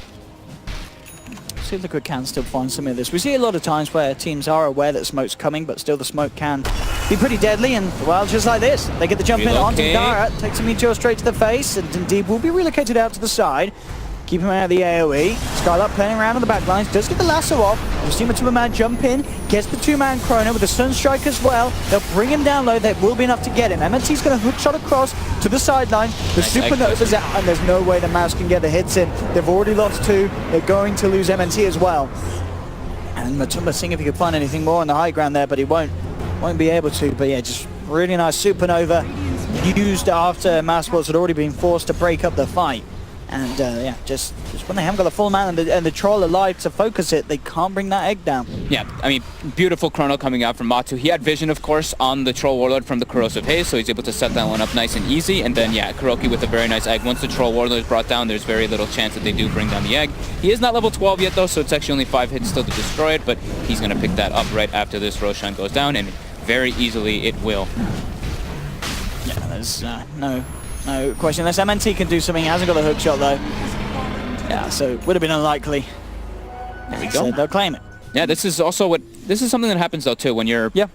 See if Liquid can still find some of this. We see a lot of times where teams are aware that smoke's coming, but still the smoke can be pretty deadly. And well, just like this, they get the jump in onto Relocate. Dara, takes a meteor straight to the face, and indeed will be relocated out to the side. Keep him out of the AoE. Skylark playing around on the back lines, does get the lasso off. We'll see him a two-man jump in, gets the two-man chrono with the Sunstrike as well. They'll bring him down low, that will be enough to get him. MNT's going to hook shot across to the sideline. The Nice Supernova's out, and there's no way the Mouse can get the hits in. They've already lost 2. They're going to lose MNT as well. And Matumba seeing if he could find anything more on the high ground there, but he won't be able to. But yeah, just really nice Supernova used after mousesports had already been forced to break up the fight. And yeah, just when they haven't got the full man and the troll alive to focus it, they can't bring that egg down. Yeah, I mean, beautiful chrono coming out from Matu. He had vision, of course, on the Troll Warlord from the Corrosive Haze, so he's able to set that one up nice and easy. And then, yeah, Kuroki with a very nice egg. Once the Troll Warlord is brought down, there's very little chance that they do bring down the egg. He is not level 12 yet, though, so it's actually only 5 hits still to destroy it, but he's going to pick that up right after this Roshan goes down, and very easily it will. Yeah, there's no question. Unless MNT can do something, he hasn't got the hook shot, though. Yeah, so it would have been unlikely. There we So go. they'll claim it. Yeah, this is something that happens though too when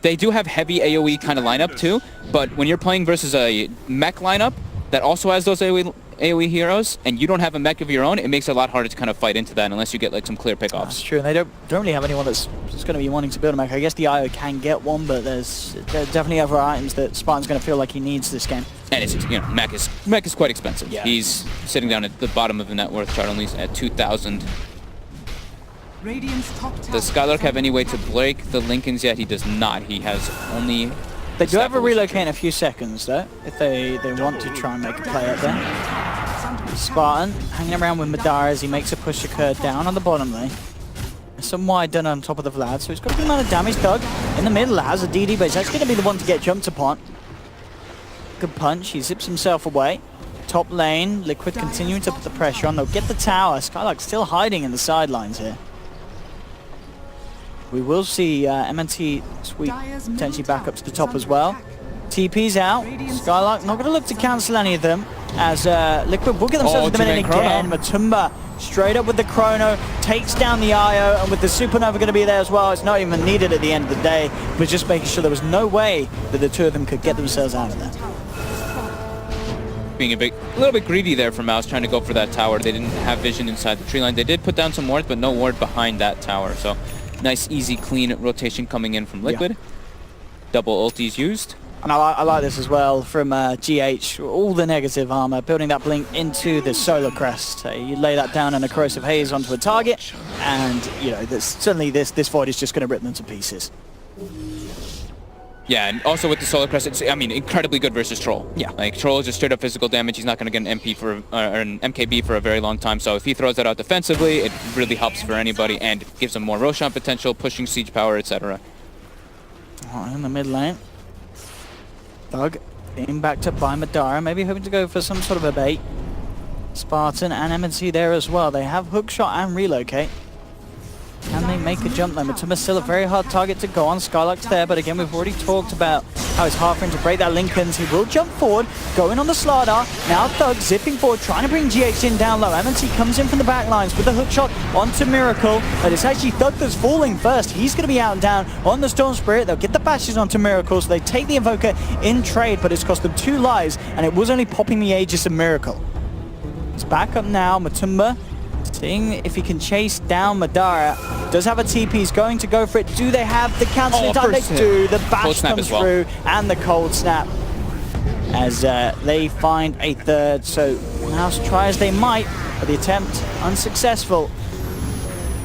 they do have heavy AoE kind of lineup too, but when you're playing versus a mech lineup, that also has those AoE heroes, and you don't have a mech of your own, it makes it a lot harder to kind of fight into that unless you get like some clear pickoffs. That's true, and they don't really have anyone that's going to be wanting to build a mech. I guess the IO can get one, but there's definitely other items that Spartan's going to feel like he needs this game. And it's, you know, mech is quite expensive. Yeah. He's sitting down at the bottom of the net worth chart, only at 2,000. Radiant's top tower. Does Skylark have any way to break the Lincolns yet? He does not. He has only... They do have a relocate in a few seconds, though, if they want to try and make a play out there. Spartan hanging around with Madara as he makes a push occur down on the bottom lane. Some wide done on top of the Vlad, so he's got a good amount of damage. Thug in the middle has a DD, but he's actually going to be the one to get jumped upon. Good punch, he zips himself away. Top lane, Liquid continuing to put the pressure on. They'll get the tower. Skylark still hiding in the sidelines here. We will see MNT sweep potentially back up to the top as well. TP's out. Skylark not going to look to cancel any of them as Liquid will get themselves at the minute again. Matumba straight up with the Chrono, takes down the IO, and with the Supernova going to be there as well. It's not even needed at the end of the day, but just making sure there was no way that the two of them could get themselves out of there. Being a little bit greedy there for Mouse, trying to go for that tower. They didn't have vision inside the tree line. They did put down some ward, but no ward behind that tower. So nice, easy, clean rotation coming in from Liquid. Yeah. Double ultis used. And I like this as well from GH. All the negative armor, building that blink into the solar crest. You lay that down in a corrosive haze onto a target, and you know suddenly this void is just going to rip them to pieces. Yeah, and also with the solar crest, it's, I mean, incredibly good versus Troll. Yeah, like Troll is just straight up physical damage. He's not going to get an MP for or an MKB for a very long time. So if he throws that out defensively, it really helps for anybody and gives him more Roshan potential, pushing siege power, etc. In the mid lane, Thug being backed up by Madara, maybe hoping to go for some sort of a bait. Spartan and MNC there as well. They have hookshot and relocate. Can they make a jump though? Matuma's still a very hard target to go on. Skylark's there, but again, we've already talked about how it's hard for him to break that Lincolns. He will jump forward, going on the Slardar. Now Thug zipping forward, trying to bring GH in down low. MNC comes in from the back lines with the hookshot onto Miracle, but it's actually Thug that's falling first. He's going to be out and down on the Storm Spirit. They'll get the bashes onto Miracle, so they take the Invoker in trade, but it's cost them 2 lives, and it was only popping the Aegis of Miracle. It's back up now. Matumba seeing if he can chase down Madara. Does have a TP, he's going to go for it. Do they have the cancel time? They do. The bash comes through and the cold snap as they find a third. So Mouse try as they might, but the attempt unsuccessful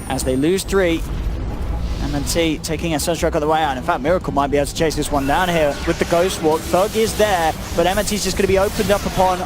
as they lose 3. MNT taking a Sunstroke on the way out. In fact, Miracle might be able to chase this one down here with the Ghost Walk. Thug is there, but MNT's just going to be opened up upon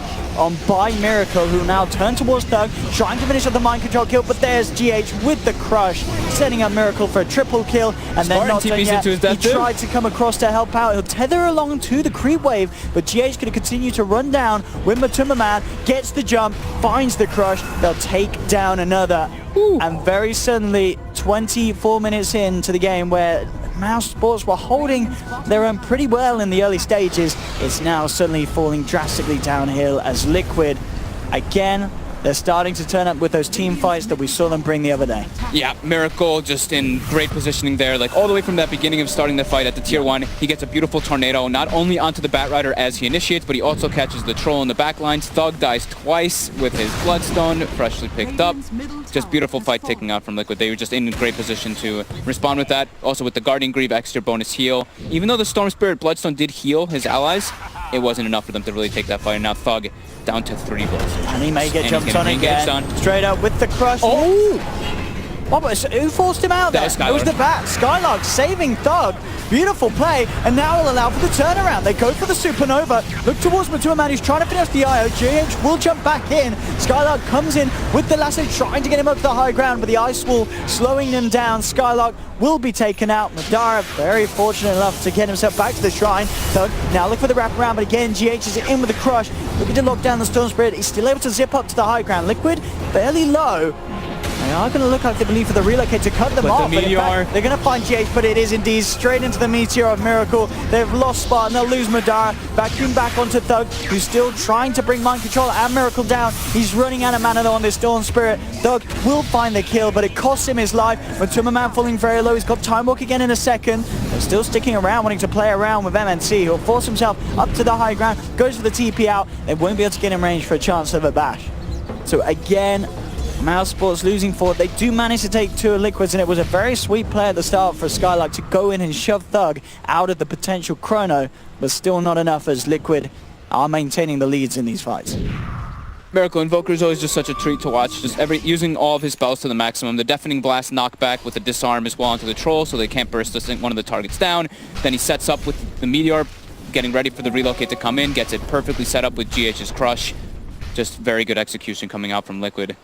by Miracle, who now turn towards Thug, trying to finish up the mind control kill, but there's GH with the crush, setting up Miracle for a triple kill, and then not done yet. He tried to come across to help out. He'll tether along to the creep wave, but GH going to continue to run down with Matumba Man, gets the jump, finds the crush. They'll take down another. Ooh. And very suddenly, 24 minutes into the game where mousesports were holding their own pretty well in the early stages, it's now suddenly falling drastically downhill as Liquid, again, they're starting to turn up with those team fights that we saw them bring the other day. Yeah, Miracle just in great positioning there, like all the way from that beginning of starting the fight at the tier 1. He gets a beautiful tornado, not only onto the Batrider as he initiates, but he also catches the Troll in the back lines. Thug dies twice with his Bloodstone, freshly picked up. Just beautiful fight taking out from Liquid. They were just in a great position to respond with that. Also with the Guardian Greave, extra bonus heal. Even though the Storm Spirit Bloodstone did heal his allies, it wasn't enough for them to really take that fight. And now Thug down to 3 bullets. And he may get jumped on again. Straight up with the crush. Oh! Who forced him out there? It was the bat. Skylark saving Thug. Beautiful play, and now will allow for the turnaround. They go for the Supernova. Look towards Matumba Man, who's trying to finish the IO. GH will jump back in. Skylark comes in with the lasso, trying to get him up to the high ground, but the Ice Wall slowing them down. Skylark will be taken out. Madara very fortunate enough to get himself back to the shrine. Thug now look for the wraparound, but again, GH is in with the crush. Looking to lock down the Storm Spirit. He's still able to zip up to the high ground. Liquid fairly low. They are going to look like they believe for the relocate to cut them But off. the but in fact, Meteor- they're going to find GH, but it is indeed straight into the Meteor of Miracle. They've lost Spartan, they'll lose Madara. Vacuum back onto Thug, who's still trying to bring Mind Control and Miracle down. He's running out of mana though on this Dawn Spirit. Thug will find the kill, but it costs him his life. Matuma Man falling very low. He's got Time Walk again in a second. They're still sticking around, wanting to play around with MNC. He'll force himself up to the high ground, goes for the TP out. They won't be able to get in range for a chance of a bash. So again, mousesports losing 4. They do manage to take 2 Liquids, and it was a very sweet play at the start for Skylark to go in and shove Thug out of the potential chrono, but still not enough as Liquid are maintaining the leads in these fights. Miracle Invoker is always just such a treat to watch. Just using all of his spells to the maximum. The Deafening Blast knockback with the disarm as well onto the troll, so they can't burst one of the targets down. Then he sets up with the Meteor, getting ready for the relocate to come in, gets it perfectly set up with GH's Crush. Just very good execution coming out from Liquid.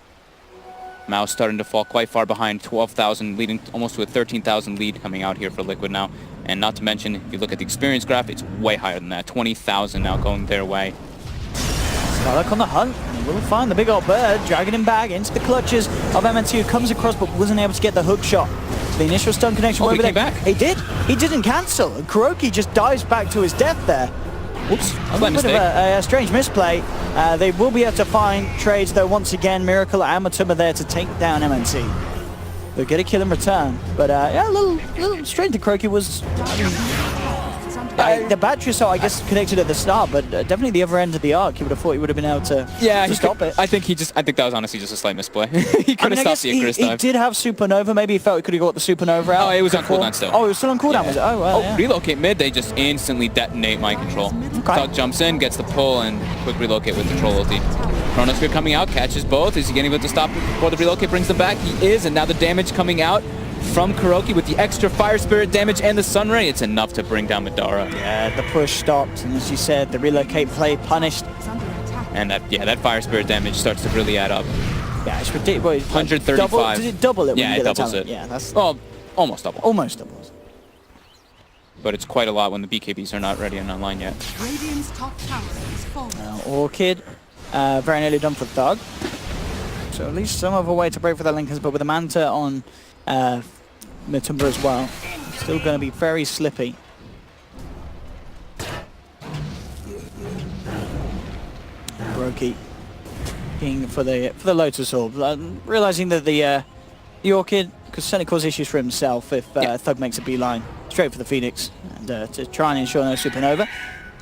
Mouse starting to fall quite far behind, 12,000, leading almost to a 13,000 lead coming out here for Liquid now. And not to mention, if you look at the experience graph, it's way higher than that. 20,000 now going their way. Skylark on the hunt, and will find the big old bird, dragging him back into the clutches of MNC, who comes across but wasn't able to get the hook shot. The initial stun connection Oh, over he came there. back. He did. He didn't cancel. And Kuroki just dives back to his death there. Whoops, A little bit of a strange misplay. They will be able to find trades though once again. Miracle and Matuma there to take down MNC. They'll get a kill in return. But yeah, a little strange that Kuroki was... the battery assault, I guess, connected at the start, but definitely the other end of the arc. You would have thought he would have been able to, stop it. I think that was honestly just a slight misplay. He could have stopped the Icarus he dive. did have Supernova. Maybe he felt he could have got the Supernova out. Oh, it was on before. cooldown still. Oh, it was still on cooldown, Yeah. was it? Oh, well, yeah. Relocate mid, they just instantly detonate Mind Control. Thug jumps in, gets the pull, and quick relocate with the troll ulti. Chronosphere coming out, catches both. Is he getting able to stop before the relocate brings them back? He is, and now the damage coming out from Kuroki with the extra Fire Spirit damage and the Sunray, it's enough to bring down Madara. Yeah, the push stopped, and as you said, the relocate play punished. And that Fire Spirit damage starts to really add up. Yeah, it's ridiculous. 135. Did it double it when Yeah, you it get that doubles talent? it. Yeah, that's Well, almost double. almost double. But it's quite a lot when the BKBs are not ready and online yet. Radiant's top tower is falling. Orchid, very nearly done for Thug. So at least some of a way to break for the Linkers, but with the Manta on Matumba as well, still going to be very slippy. Kuroki king for the Lotus Orb, realizing that the Orchid could certainly cause issues for himself if Thug makes a beeline straight for the Phoenix and to try and ensure no Supernova.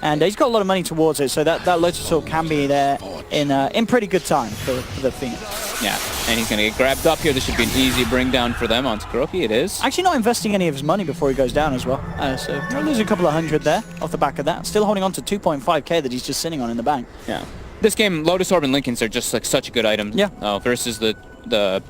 And he's got a lot of money towards it, so that Lotus Orb can be there in pretty good time for the Phoenix. Yeah, and he's going to get grabbed up here. This should be an easy bring down for them onto Kuroki. It is. Actually not investing any of his money before he goes down as well. So he'll lose a couple of hundred there off the back of that. Still holding on to 2.5k that he's just sitting on in the bank. Yeah. This game, Lotus Orb and Lincolns are just like such a good item. Yeah. Versus the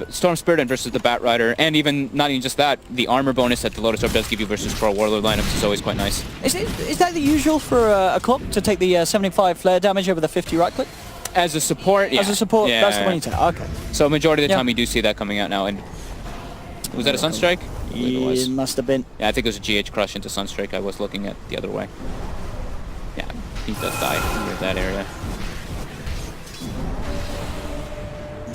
Storm Spirit and versus the Bat Rider, and not even just that, the armor bonus that the Lotus Orb does give you versus Pro Warlord lineups is always quite nice. Is that the usual for a club to take the 75 flare damage over the 50 right click? As a support, yeah. As a support, Yeah. that's the one you take. Okay. So majority of the Yeah. time we do see that coming out now. And was that a Sunstrike? I believe it was. It must have been. Yeah, I think it was a GH Crush into Sunstrike. I was looking at the other way. Yeah, he does die near that area.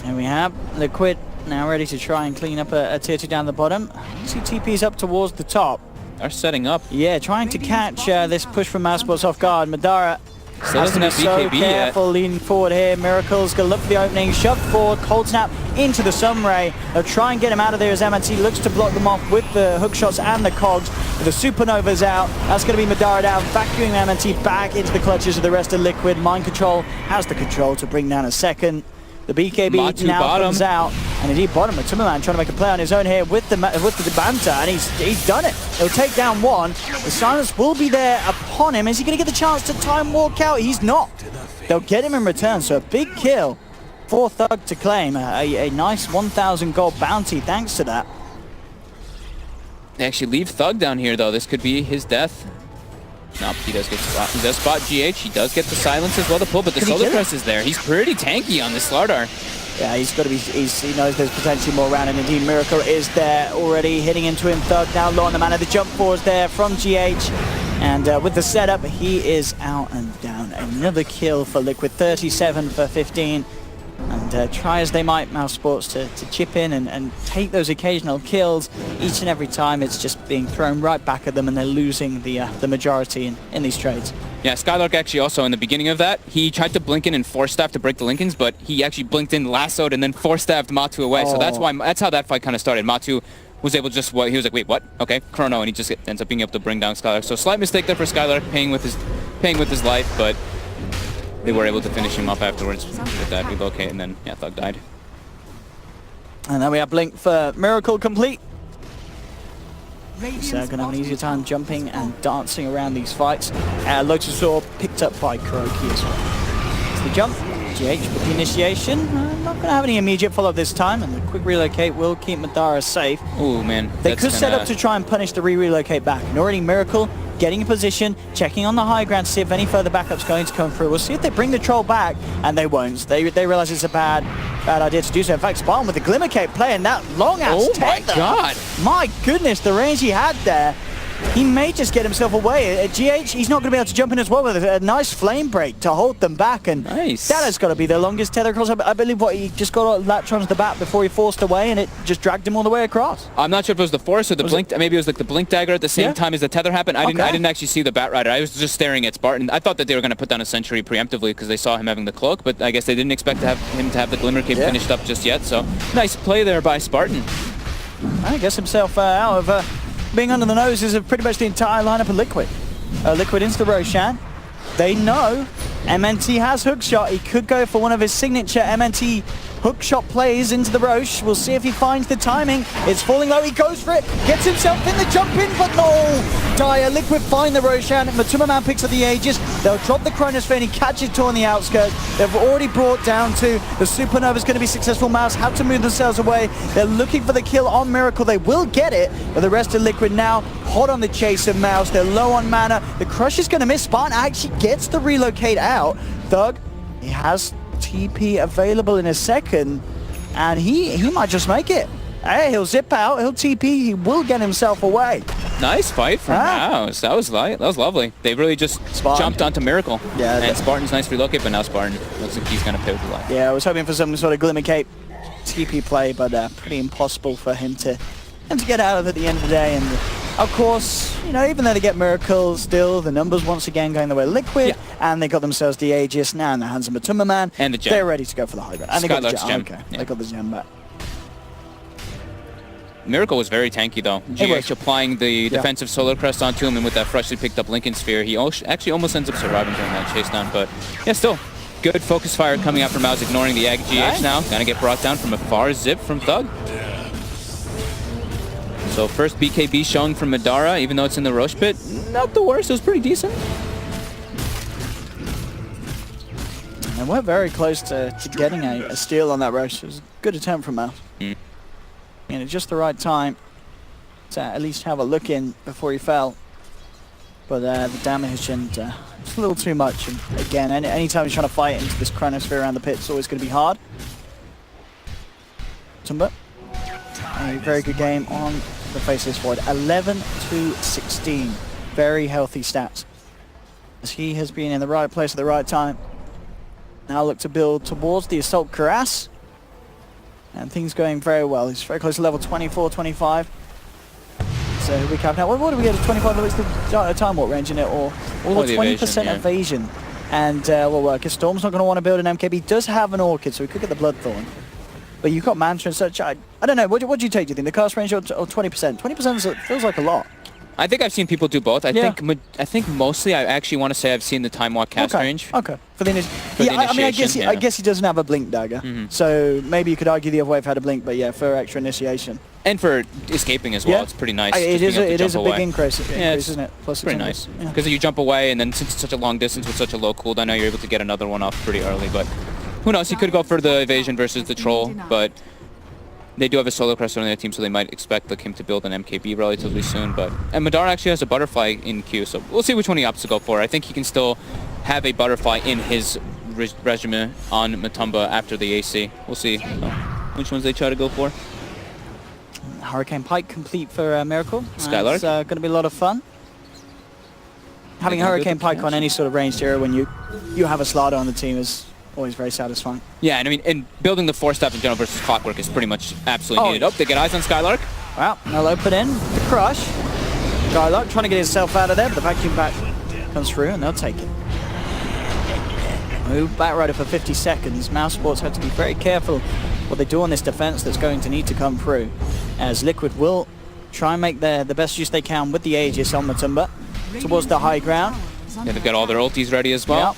And we have Liquid now ready to try and clean up a tier 2 down the bottom. See TP's up towards the top. They're setting up. Yeah, trying to catch this push from mousesports off guard. Madara Still has to doesn't be have so BKB yet. careful leaning forward here. Miracle's going to look for the opening, shove forward, cold snap into the Sunray. They'll try and get him out of there as MNT looks to block them off with the hook shots and the cogs. The Supernova's out. That's going to be Madara down, vacuuming MNT back into the clutches of the rest of Liquid. Mind Control has the control to bring down a second. The BKB Matu now bottom. comes out, and indeed bottom. Matuma Man trying to make a play on his own here with the banter, and he's done it. He'll take down one. The silence will be there upon him. Is he going to get the chance to time walk out? He's not. They'll get him in return, so a big kill for Thug to claim. A nice 1,000 gold bounty thanks to that. They actually leave Thug down here, though. This could be his death. Nope, he does spot GH. He does get the silence as well to pull, but the Solar Crest is there. He's pretty tanky on this Slardar. Yeah, he's got to be. He knows there's potentially more around, and indeed Miracle is there already hitting into him. Thug now low on the mana. The jump force there from GH, and with the setup, he is out and down. Another kill for Liquid. 37 for 15, and And try as they might, mousesports, to chip in and take those occasional kills, each and every time it's just being thrown right back at them and they're losing the majority in these trades. Yeah, Skylark actually also in the beginning of that, he tried to blink in and force staff to break the Lincolns, but he actually blinked in, lassoed, and then force staffed Matu away. So that's how that fight kind of started. Matu was able to just, he was like, wait, what? Okay, Chrono, and he just ends up being able to bring down Skylark. So slight mistake there for Skylark, paying with his life, but they were able to finish him up afterwards with that relocate, and then, yeah, Thug died. And then we have Blink for Miracle complete. Radiant's So going to have an easier bottom time jumping and dancing around these fights. Lotus Orb picked up by Kuroki as well. It's the jump. GH with the initiation. Not going to have any immediate follow-up this time, and the quick relocate will keep Madara safe. Oh man. They could set up to try and punish the relocate back. And already Miracle getting in position, checking on the high ground to see if any further backup's going to come through. We'll see if they bring the troll back, and they won't. They realize it's a bad idea to do so. In fact, Spartan with the Glimmer Cape playing that long-ass tether. Oh my god. My goodness, the range he had there. He may just get himself away. At GH, he's not going to be able to jump in as well with a nice flame break to hold them back. And nice. that has got to be the longest tether across. I believe he just got latch onto the bat before he forced away, and it just dragged him all the way across. I'm not sure if it was the force or the blink. Maybe it was like the blink dagger at the same time as the tether happened. I didn't actually see the bat rider. I was just staring at Spartan. I thought that they were going to put down a sentry preemptively because they saw him having the cloak, but I guess they didn't expect him to have the Glimmer Cape finished up just yet. So nice play there by Spartan. I guess himself out of being under the noses of pretty much the entire lineup of Liquid. Liquid into the Roshan. They know MNT has hookshot. He could go for one of his signature MNT hookshot plays into the Roche. We'll see if he finds the timing. It's falling low. He goes for it. Gets himself in the jump in, but no! Dire. Liquid find the Roshan. Matuma Man picks up the Aegis. They'll drop the Chronosphere and he catches two on the outskirts. They've already brought down two. The Supernova's going to be successful. Mouse have to move themselves away. They're looking for the kill on Miracle. They will get it, but the rest of Liquid now hot on the chase of Mouse. They're low on mana. The Crush is going to miss. Spartan actually gets the relocate out. Thug, he has TP available in a second, and he might just make it. Hey, he'll zip out, he'll TP, he will get himself away. Nice fight from Mouse. That was lovely. They really just jumped onto Miracle. Yeah, and Spartan's nice relocate, but now Spartan looks like he's going to pivot a lot. Yeah, I was hoping for some sort of Glimmer Cape TP play, but pretty impossible for him to get out of at the end of the day. And of course, you know, even though they get Miracle, still the numbers once again going the way of Liquid, and they got themselves the Aegis now in the hands of Matuma Man. And the gem. They're ready to go for the high ground. And they got the gem. Okay, yeah. they got the gem back. Miracle was very tanky though. GH applying the defensive Solar Crest onto him, and with that freshly picked up Lincoln Sphere, he actually almost ends up surviving during that chase down. But yeah, still good focus fire coming out from Mouse, ignoring the egg. GH now gonna get brought down from a far zip from Thug. So first BKB showing from Madara, even though it's in the Roche pit, not the worst. It was pretty decent. And we're very close to getting a steal on that Roche. It was a good attempt from Mouse. And at just the right time to at least have a look in before he fell. But the damage and it's a little too much. And again, anytime he's trying to fight into this Chronosphere around the pit, it's always going to be hard. Tumba, a very good game on the Faceless Void. 11-16. Very healthy stats. As he has been in the right place at the right time. Now look to build towards the Assault Cuirass. And things going very well. He's very close to level 24, 25. So we cap now. What do we get at 25? It's the time warp range in it, or 20% evasion. And will work. If Storm's not going to want to build an MKB, he does have an Orchid, so we could get the Bloodthorn. But you've got Mantra and such. I don't know. What do you take? Do you think the cast range or 20%? 20% feels like a lot. I think I've seen people do both. I think mostly I actually want to say I've seen the time walk cast range. Okay. For the initiation. I mean, I guess he doesn't have a blink dagger. So maybe you could argue the other way if had a blink, but yeah, for extra initiation. And for escaping as well, it's pretty nice. It is a big increase, isn't it? Plus pretty nice. Because you jump away, and then since it's such a long distance with such a low cooldown, now you're able to get another one off pretty early. But who knows? He could go for the evasion versus the troll, but they do have a Solar Crest on their team, so they might expect him to build an MKB relatively soon. And Madara actually has a Butterfly in queue, so we'll see which one he opts to go for. I think he can still have a Butterfly in his regimen on Matumba after the AC. We'll see which ones they try to go for. Hurricane Pike complete for Miracle. Skylark. It's going to be a lot of fun. Having Hurricane Pike on any sort of ranged hero when you have a Slider on the team is always very satisfying. Yeah, and I mean, and building the 4-step in general versus Clockwork is pretty much absolutely needed. Oh, they get eyes on Skylark. Well, they'll open in the crush. Skylark trying to get himself out of there, but the vacuum back comes through and they'll take it. Move back rider for 50 seconds. mousesports have to be very careful what they do on this defense that's going to need to come through, as Liquid will try and make the best use they can with the Aegis on Matumba towards the high ground. Yeah, they've got all their ultis ready as well. Yep.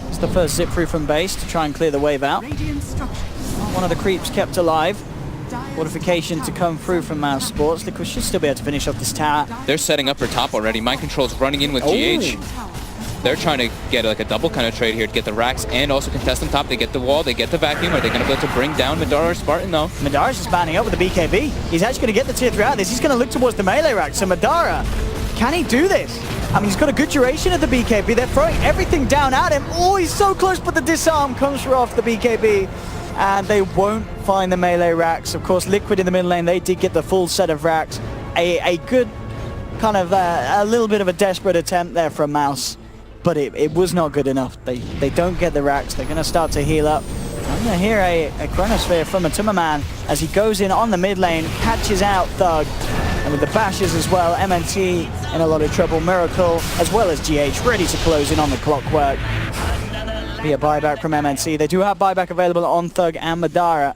It's the first zip through from base to try and clear the wave out. One of the creeps kept alive. Fortification to come through from mousesports. Liquid should still be able to finish off this tower. They're setting up for top already. Mind Control's running in with GH. They're trying to get like a double kind of trade here to get the racks and also contest them top. They get the wall, they get the vacuum. Are they going to be able to bring down Madara or Spartan? No. Madara's just banding up with the BKB. He's actually going to get the tier 3 out of this. He's going to look towards the melee rack. So Madara, can he do this? I mean, he's got a good duration of the BKB. They're throwing everything down at him. Oh, he's so close, but the disarm comes through off the BKB. And they won't find the melee racks. Of course, Liquid in the mid lane, they did get the full set of racks. A good kind of a little bit of a desperate attempt there from Mouse. But it was not good enough. They don't get the racks. They're going to start to heal up. I'm going to hear a Chronosphere from Matumba as he goes in on the mid lane, catches out Thug. And with the bashes as well, MNT in a lot of trouble. Miracle as well as GH ready to close in on the Clockwork. Be a buyback from MNC. They do have buyback available on Thug and Madara.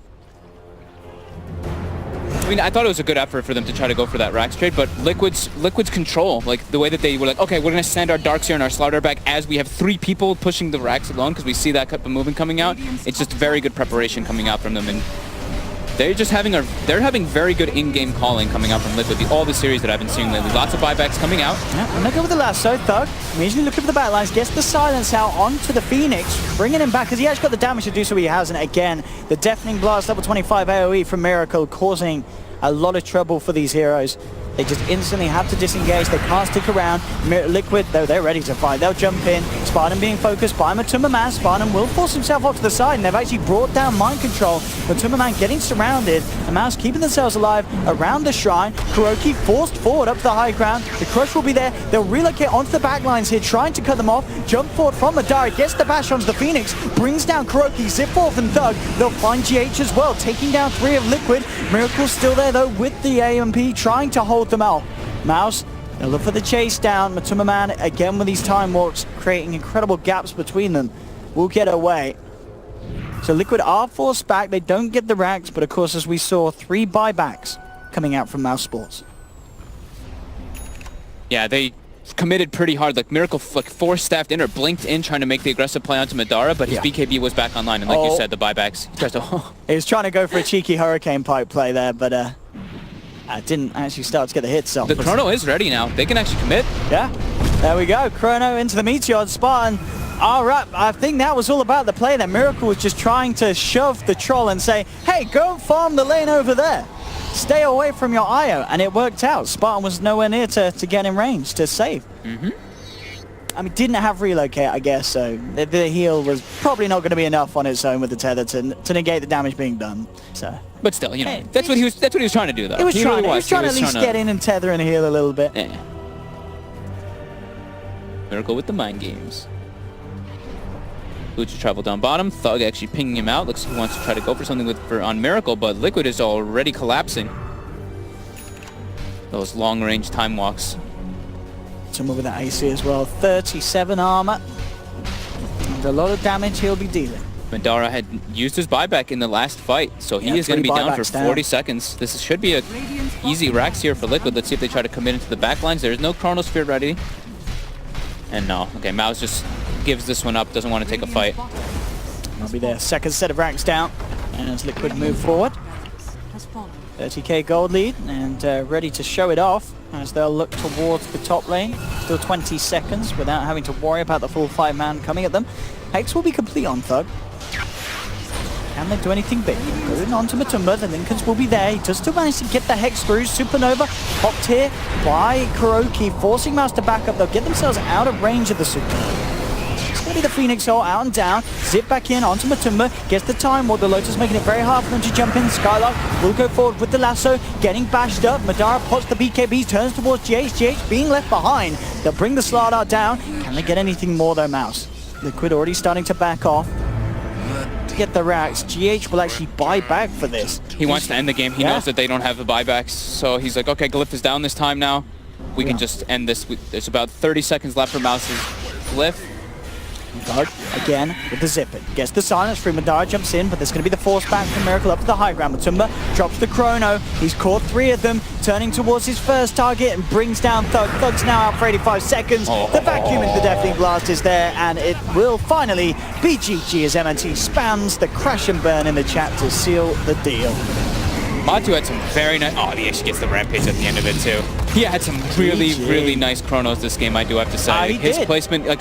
I mean, I thought it was a good effort for them to try to go for that racks trade, but Liquid's control, like the way that they were like, okay, we're going to send our Darkseer and our Slaughter back as we have 3 people pushing the racks alone because we see that type of movement coming out. It's just very good preparation coming out from them, and they're just having very good in-game calling coming out from Liquid. All the series that I've been seeing lately, lots of buybacks coming out. Yeah, and they go with the lasso. Thug immediately looking for the backlines, gets the silence out onto the Phoenix, bringing him back because he actually got the damage to do so he hasn't. Again, the deafening blast, level 25 AoE from Miracle, causing a lot of trouble for these heroes. They just instantly have to disengage. They can't stick around. Liquid, though, they're ready to fight. They'll jump in. Spartan being focused by Matumba. Spartan will force himself off to the side, and they've actually brought down Mind Control. Matumba getting surrounded. The Mouse keeping themselves alive around the shrine. Kuroki forced forward up to the high ground. The crush will be there. They'll relocate onto the back lines here, trying to cut them off. Jump forward from Madara. Gets the bash onto the Phoenix. Brings down Kuroki. Zip forward from Thug. They'll find GH as well, taking down 3 of Liquid. Miracle's still there, though, with the AMP, trying to hold them out. Mouse, they'll look for the chase down. Matumba again with these time walks, creating incredible gaps between them. Will get away. So Liquid are forced back. They don't get the racks, but of course, as we saw, 3 buybacks coming out from mousesports. Yeah, they committed pretty hard. Like Miracle, like 4-staffed in or blinked in, trying to make the aggressive play onto Madara, but his BKB was back online, and like you said, the buybacks. He tries to. He was trying to go for a cheeky hurricane pipe play there, but didn't actually start to get the hits off. The Chrono is ready now. They can actually commit. Yeah, there we go. Chrono into the Meteor. Spartan. All right, I think that was all about the play there. Miracle was just trying to shove the troll and say, hey, go farm the lane over there. Stay away from your IO. And it worked out. Spartan was nowhere near to get in range to save. I mean, didn't have relocate, I guess, so the heal was probably not going to be enough on its own with the tether to negate the damage being done. So, but still, you know, that's what he was trying to do, though. He was trying to at least get in and tether and heal a little bit. Yeah. Miracle with the mind games. Lucha travel down bottom. Thug actually pinging him out. Looks like he wants to try to go for something on Miracle, but Liquid is already collapsing. Those long-range time walks. Someone with that AC as well. 37 armor. And a lot of damage he'll be dealing. Madara had used his buyback in the last fight, so he is going to be down for 40 seconds. This should be a easy racks here for Liquid. Let's see if they try to commit into the back lines. There's no Chronosphere ready. And no. Okay, Mouse just gives this one up, doesn't want to take a fight. I'll be there. Second set of ranks down. And as Liquid move forward. 30k gold lead and ready to show it off as they'll look towards the top lane. Still 20 seconds without having to worry about the full 5-man coming at them. Hex will be complete on Thug. Can they do anything big? Going on to Matumba, the Lincolns will be there. He does still manage to get the Hex through. Supernova popped here by Kuroki, forcing Mouse to back up. They'll get themselves out of range of the Supernova. It's going to be the Phoenix Hole out and down. Zip back in onto Matumba. Gets the time ward. The Lotus making it very hard for them to jump in. Skylark will go forward with the lasso. Getting bashed up. Madara pots the BKB. Turns towards GH. GH being left behind. They'll bring the Slardar down. Can they get anything more though, Mouse? Liquid already starting to back off. To get the racks, GH will actually buy back for this. He wants to end the game. He knows that they don't have the buybacks, so he's like, okay, Glyph is down this time now. We can just end this. There's about 30 seconds left for Mouse's Glyph. Guard again with the zip it. Gets the silence through. Madara jumps in, but there's going to be the force back from Miracle up to the high ground. Matumba drops the chrono. He's caught 3 of them, turning towards his first target and brings down Thug. Thug's now out for 85 seconds. The vacuum into the Deafening Blast is there, and it will finally be GG as MNT spams the crash and burn in the chat to seal the deal. Matu had some very nice... Oh, he actually gets the rampage at the end of it, too. He had some really, really nice chronos this game, I do have to say. He His did. placement, like,